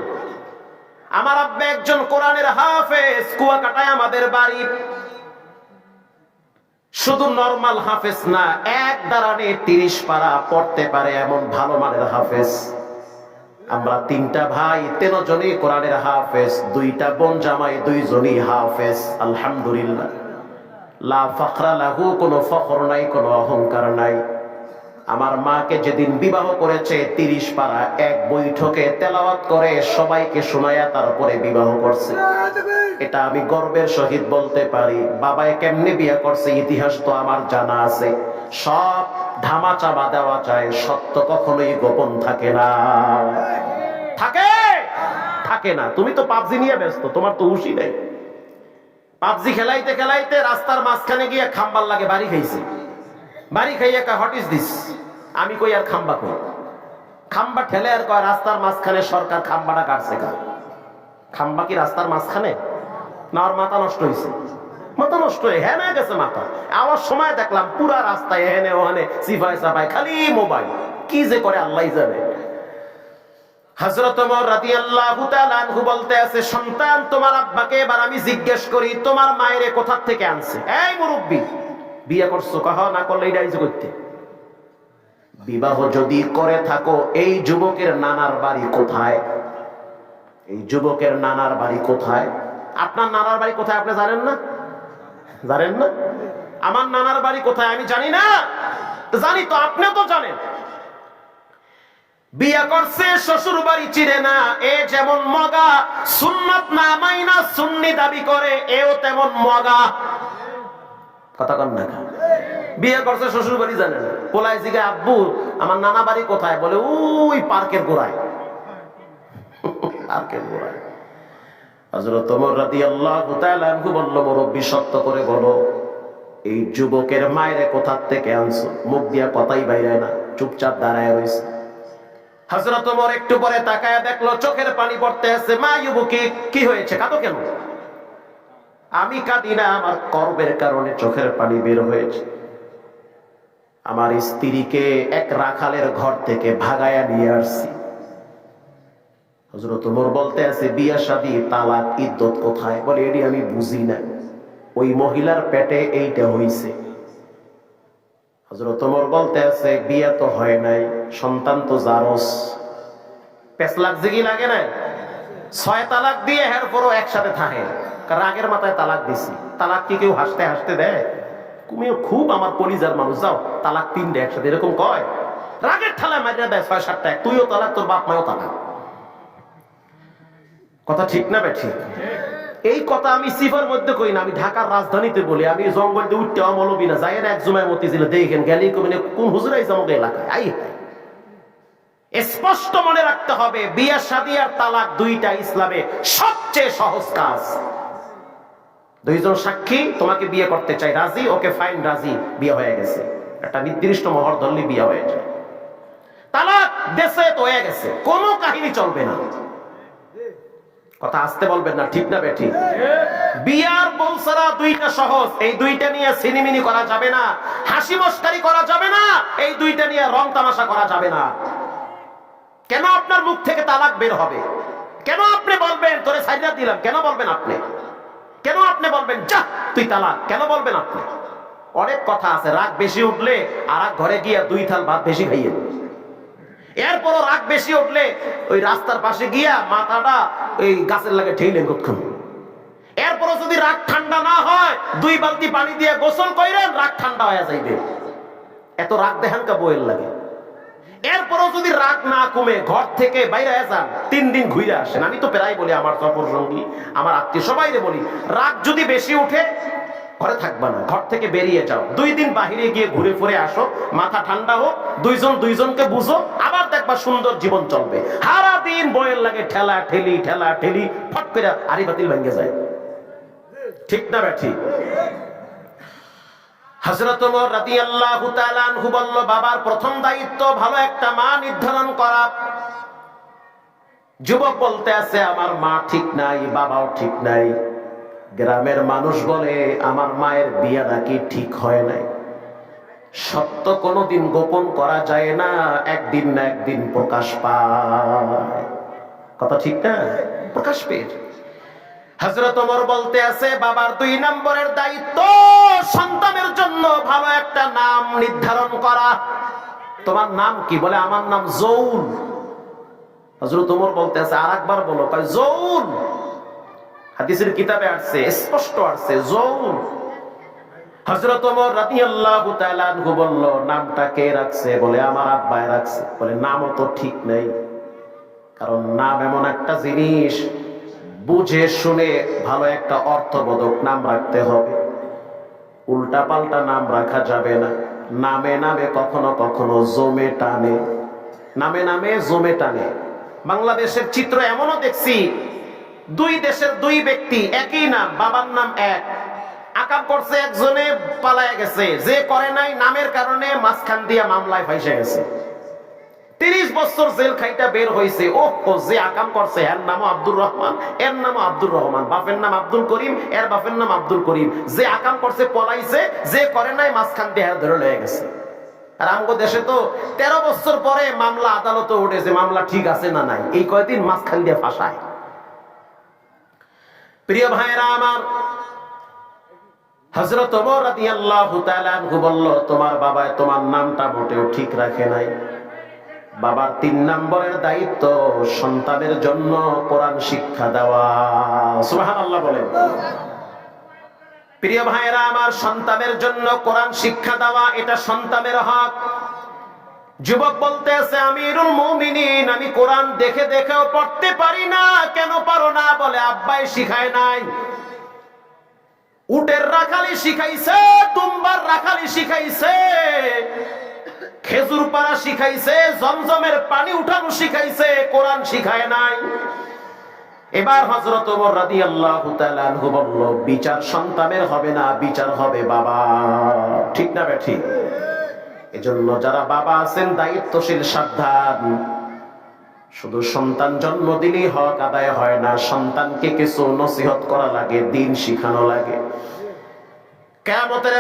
আমার আব্বা একজন কোরআনের হাফেজ, কুয়াকাটায় আমাদের বাড়ি। শুধু নরমাল হাফেজ না, এক দাঁড়ানে 30 পারা পড়তে পারে এমন ভালো মানের হাফেজ। আমরা 3টা ভাই, 13 জনই কোরআনের হাফেজ, 2টা বোন জামাই, 2 জনই হাফেজ। আলহামদুলিল্লাহ, লা ফখরা লাহু, কোনো ফখর নাই, কোনো অহংকার নাই। আমার মাকে যেদিন বিবাহ করেছে 30 পারা এক বৈঠকে তেলাওয়াত করে সবাইকে শোনায়া তারপরে বিবাহ করছে। এটা আমি গর্বের সহিত বলতে পারি। বাবায় কেমনে বিয়ে করছে ইতিহাস তো আমার জানা আছে। সব ধামাচাপা দেওয়া যায়, সত্য কখনোই গোপন থাকে না। থাকে না। তুমি তো পাবজি নিয়ে ব্যস্ত, তোমার তো হুঁশই নেই। পাবজি খেলাইতে খেলাইতে রাস্তার মাঝখানে গিয়ে খাম্বার লাগে বাড়ি খাইছে। বাড়ি খাইয়া কয় হোয়াট ইজ দিস? আমি কই আর খাম্বা কই? খাম্বা ঠেলে আর কয় রাস্তার মাঝখানে সরকার খাম্বাটা কাটছে। খাম্বা কি রাস্তার মাঝখানে? না, ওর মাথা নষ্ট হয়েছে। মাথা নষ্ট হয়ে হেনে গেছে মাথা। আমার সময় দেখলাম পুরা রাস্তায় হেনে ওখানে সিফাই সাফাই, খালি মোবাইল। কি যে করে আল্লাহ জানে। হযরত ওমর রাদিয়াল্লাহু তাআলা আনহু বলতে আছে, সন্তান তোমার আব্বাকে এবার আমি জিজ্ঞেস করি তোমার মায়েরে কোথা থেকে আনছে? এই মুরব্বি, বিয়ে করছো? কহ না করলে এটা ইচ্ছে করতে। বিবাহ যদি করে থাকো, এই যুবকের নানার বাড়ি কোথায়? এই যুবকের নানার বাড়ি কোথায়? আপনার নানার বাড়ি কোথায় আপনি জানেন না? জানেন না? আমার নানার বাড়ি কোথায় আমি জানি না? জানি তো, আপনিও তো জানেন। বিয়ে করছে শ্বশুর বাড়ি চিনে না। এ যেমন মগা, সুন্নাত না মাইনা সুন্নি দাবি করে, এও তেমন মগা। কথা কন না। বিয়ে করছে শ্বশুর বাড়ি জানে না। পোলাই জিগে আব্বু আমার নানা বাড়ি কোথায়? বলে ওই পার্কের গোড়ায়। পার্কের গোড়ায়। হযরত ওমর রাদিয়াল্লাহু তাআলা আনহু বলল, মুরব্বি সত্য করে বলো, এই যুবকের মায়েরে কোথা থেকে আনছো? মুখ দিয়া কথাই বাইরে না, চুপচাপ দাঁড়ায় রইছে। হযরত ওমর একটু পরে তাকায়া দেখলো চোখের পানি পড়তে আছে। মা ইউবুকি, কি হয়েছে, কাঁদো কেন? আমি কাঁদি না, আমার কর্মের কারণে চোখের পানি বের হয়েছে। আমার স্ত্রীকে এক রাখালের ঘর থেকে ভাগায়া নিয়ে আসছি। হযরত ওমর বলতে আছে, বিয়া শাদী, তালাক, ইদ্দত কোথায়? বলে এটি আমি বুঝি না, ওই মহিলার পেটে এইটা হইছে। হযরত ওমর বলতে আছে, বিয়া তো হয় নাই, সন্তান তো জারস। পেছ লাগছে কি লাগে না? 6 তালাক দিয়ে এরপরও একসাথে থাকে। কারণ আগের মাথায় তালাক দিছি। তালাক কি কেউ হাসতে হাসতে দেয়? তুমিও খুব আমার পরিজার মানুষ, যাও তালাক 3টে একসাথে, এরকম কয়? রাগের ঠালায় মারিয়া দেয় 6-7টা। তুইও তালাক, তোর বাপ মাও তালাক। কথা ঠিক না বে? ঠিক। এই কথা আমি সিফার মধ্যে কই না, আমি ঢাকার রাজধানীতে বলি। আমি জঙ্গল দিয়ে উঠতে আমলবি না, যাই না এক জুমায় মতি ছিল, দেখেন গেলি কমিনে কোন হুজুর আইছে আমাকে এলাকায়। আই স্পষ্ট মনে রাখতে হবে, বিয়া শাদী আর তালাক দুইটা ইসলামে সবচেয়ে সহজ কাজ। 2 জন সাক্ষী তোমাকে বিয়ে করতে চাই, রাজি? ওকে ফাইন, রাজি, বিয়ে হয়ে গেছে। একটা নির্দিষ্ট মোহর ধরলে বিয়ে হয়ে যায়। তালাক দেশে তো হয়ে গেছে, কোনো কাহিনী চলবে না। কথা আসতে বলবেন না, ঠিক না বে? ঠিক। বিয়ার বউ ছাড়া দুইটা সহজ, এই দুইটা নিয়ে সিনিমিনি করা যাবে না, হাসি মস্কারি করা যাবে না, এই দুইটা নিয়ে রং তামাশা করা যাবে না। কেন আপনার মুখ থেকে তালাক বের হবে? কেন আপনি বলবেন তোরে ছাইড়া দিলাম? কেন বলবেন আপনি? কেন আপনি বলবেন যা তুই তালাক? কেন বলবেন আপনি? অনেক কথা আছে। রাগ বেশি উঠলে আর এক ঘরে গিয়া 2 থাল ভাত বেশি খাইয়ে, এরপরও রাগ বেশি উঠলে ওই রাস্তার পাশে গিয়া মাথাটা ওই গাছের লাগে ঠেইলেন কতক্ষণ। এরপরও যদি রাগ ঠান্ডা না হয় 2 বালতি পানি দিয়ে গোসল কইরেন, রাগ ঠান্ডা হয়ে যাইবে। এত রাগ দেখান কা বইয়ের লাগে। এরপরও যদি রাগ না কমে, ঘর থেকে বাইরে যান, 3 দিন ঘুরে আসেন। আমি তো প্রায় বলি আমার সফর সঙ্গী, আমার আত্মীয় সবাইরে বলি, রাগ যদি বেশি উঠে ঘরে থাকবা না, ঘর থেকে বেরিয়ে যাও, 2 দিন বাহিরে গিয়ে ঘুরে ফিরে আসো, মাথা ঠান্ডা হোক, দুইজন দুইজনকে বুঝো, আবার দেখবা সুন্দর জীবন চলবে। সারা দিন বইয়ের লাগে ঠেলা ঠেলি ফট করে আড়ি বাতিল ভেঙে যায়। ঠিক না ঠিক? হযরত ওমর রাদিয়াল্লাহু তাআলা আনহু বলল, বাবার প্রথম দায়িত্ব ভালো একটা মা নির্ধারণ করা। যুবক বলতে আছে, আমার মা ঠিক নাই, বাবাও ঠিক নাই। গ্রামের মানুষ বলে, আমার মায়ের বিয়ে নাকি ঠিক হয় নাই। সত্য কোনোদিন গোপন করা যায় না, একদিন না একদিন প্রকাশ পায়। কথা ঠিক না? প্রকাশ পেয়ে হযরত ওমর বলতে আছে, বাবার 2 নম্বরের দায়িত্ব সন্তানের জন্য ভালো একটা নাম নির্ধারণ করা। তোমার নাম কি? বলে, আমার নাম জৌল। হযরত ওমর বলতে আছে, আরেকবার বলো। কয়, জৌল। হাদিসের কিতাবে আসছে, স্পষ্ট আসছে, জৌল। হযরত ওমর রাদিয়াল্লাহু তাআলা আনহু বলল, নামটা কে রাখছে? বলে, আমার আব্বাই রাখছে। বলে, নামও তো ঠিক নেই, কারণ নাম এমন একটা জিনিস, বুঝে শুনে ভালো একটা অর্থবোধক নাম রাখতে হবে। উল্টা পাল্টা নাম রাখা যাবে না। নামে নামে কখনো কখনো জমে টানে, নামে নামে জমে টানে। বাংলাদেশের চিত্র এমনও দেখছি, 2 দেশের 2 ব্যক্তি, একই নাম, বাবার নাম এক, আকাম করছে, একজনে পালায় গেছে, যে করে নাই নামের কারণে মাঝখান দিয়া মামলায় ফাইসে গেছে। 30 বছর জেল খাইটা বের হয়েছে। ও যে আকাম করছে, এর নাম আব্দুর রহমান, এর নাম আব্দুর রহমান, বাপের নাম আব্দুল করিম, এর বাপের নাম আব্দুল করিম। যে আকাম করছে পলাইছে, যে করে নাই মাঝখান দিয়ে ধরে লয়ে গেছে। আর আমগো দেশে তো 13 বছর পরে মামলা আদালতে উঠেছে, মামলা ঠিক আছে না নাই, এই কয়দিন মাঝখান দিয়ে ফাঁসায়। প্রিয় ভাইরা আমার, হযরত ওমর রাদিয়াল্লাহু তাআলা আনহু বলল, তোমার বাবা তোমার নামটা মোটেও ঠিক রাখে নাই। বাবার 3 নম্বরের দায়িত্ব সন্তানের জন্য কোরআন শিক্ষা দেওয়া। সুবহানাল্লাহ বলেন। প্রিয় ভাইরা আমার, সন্তানের জন্য কোরআন শিক্ষা দেওয়া এটা সন্তানের হক। যুবক বলতে আছে, আমিরুল মুমিনিন, আমি কোরআন দেখে দেখেও পড়তে পারি না। কেন পারো না? বলে, আব্বাই শিখায় নাই। উটের রাখালি শিখাইছে, দুম্বার রাখালি শিখাইছে, খেজুর পাড়া শিখাইছে, জমজমের পানি উঠানো শিখাইছে, কোরআন শিখায় নাই। এবার হযরত ওমর রাদিয়াল্লাহু তাআলা আনহু বলল, বিচার সন্তানের হবে না, বিচার হবে বাবা। ঠিক না ঠিক? এজন্য যারা বাবা আছেন, দায়িত্বশীল, সাবধান। শুধু সন্তান জন্ম দিলেই হক আদায় হয় না, সন্তানকে কিছু নসিহত করা লাগে, দিন শিখানো লাগে। কিয়ামতের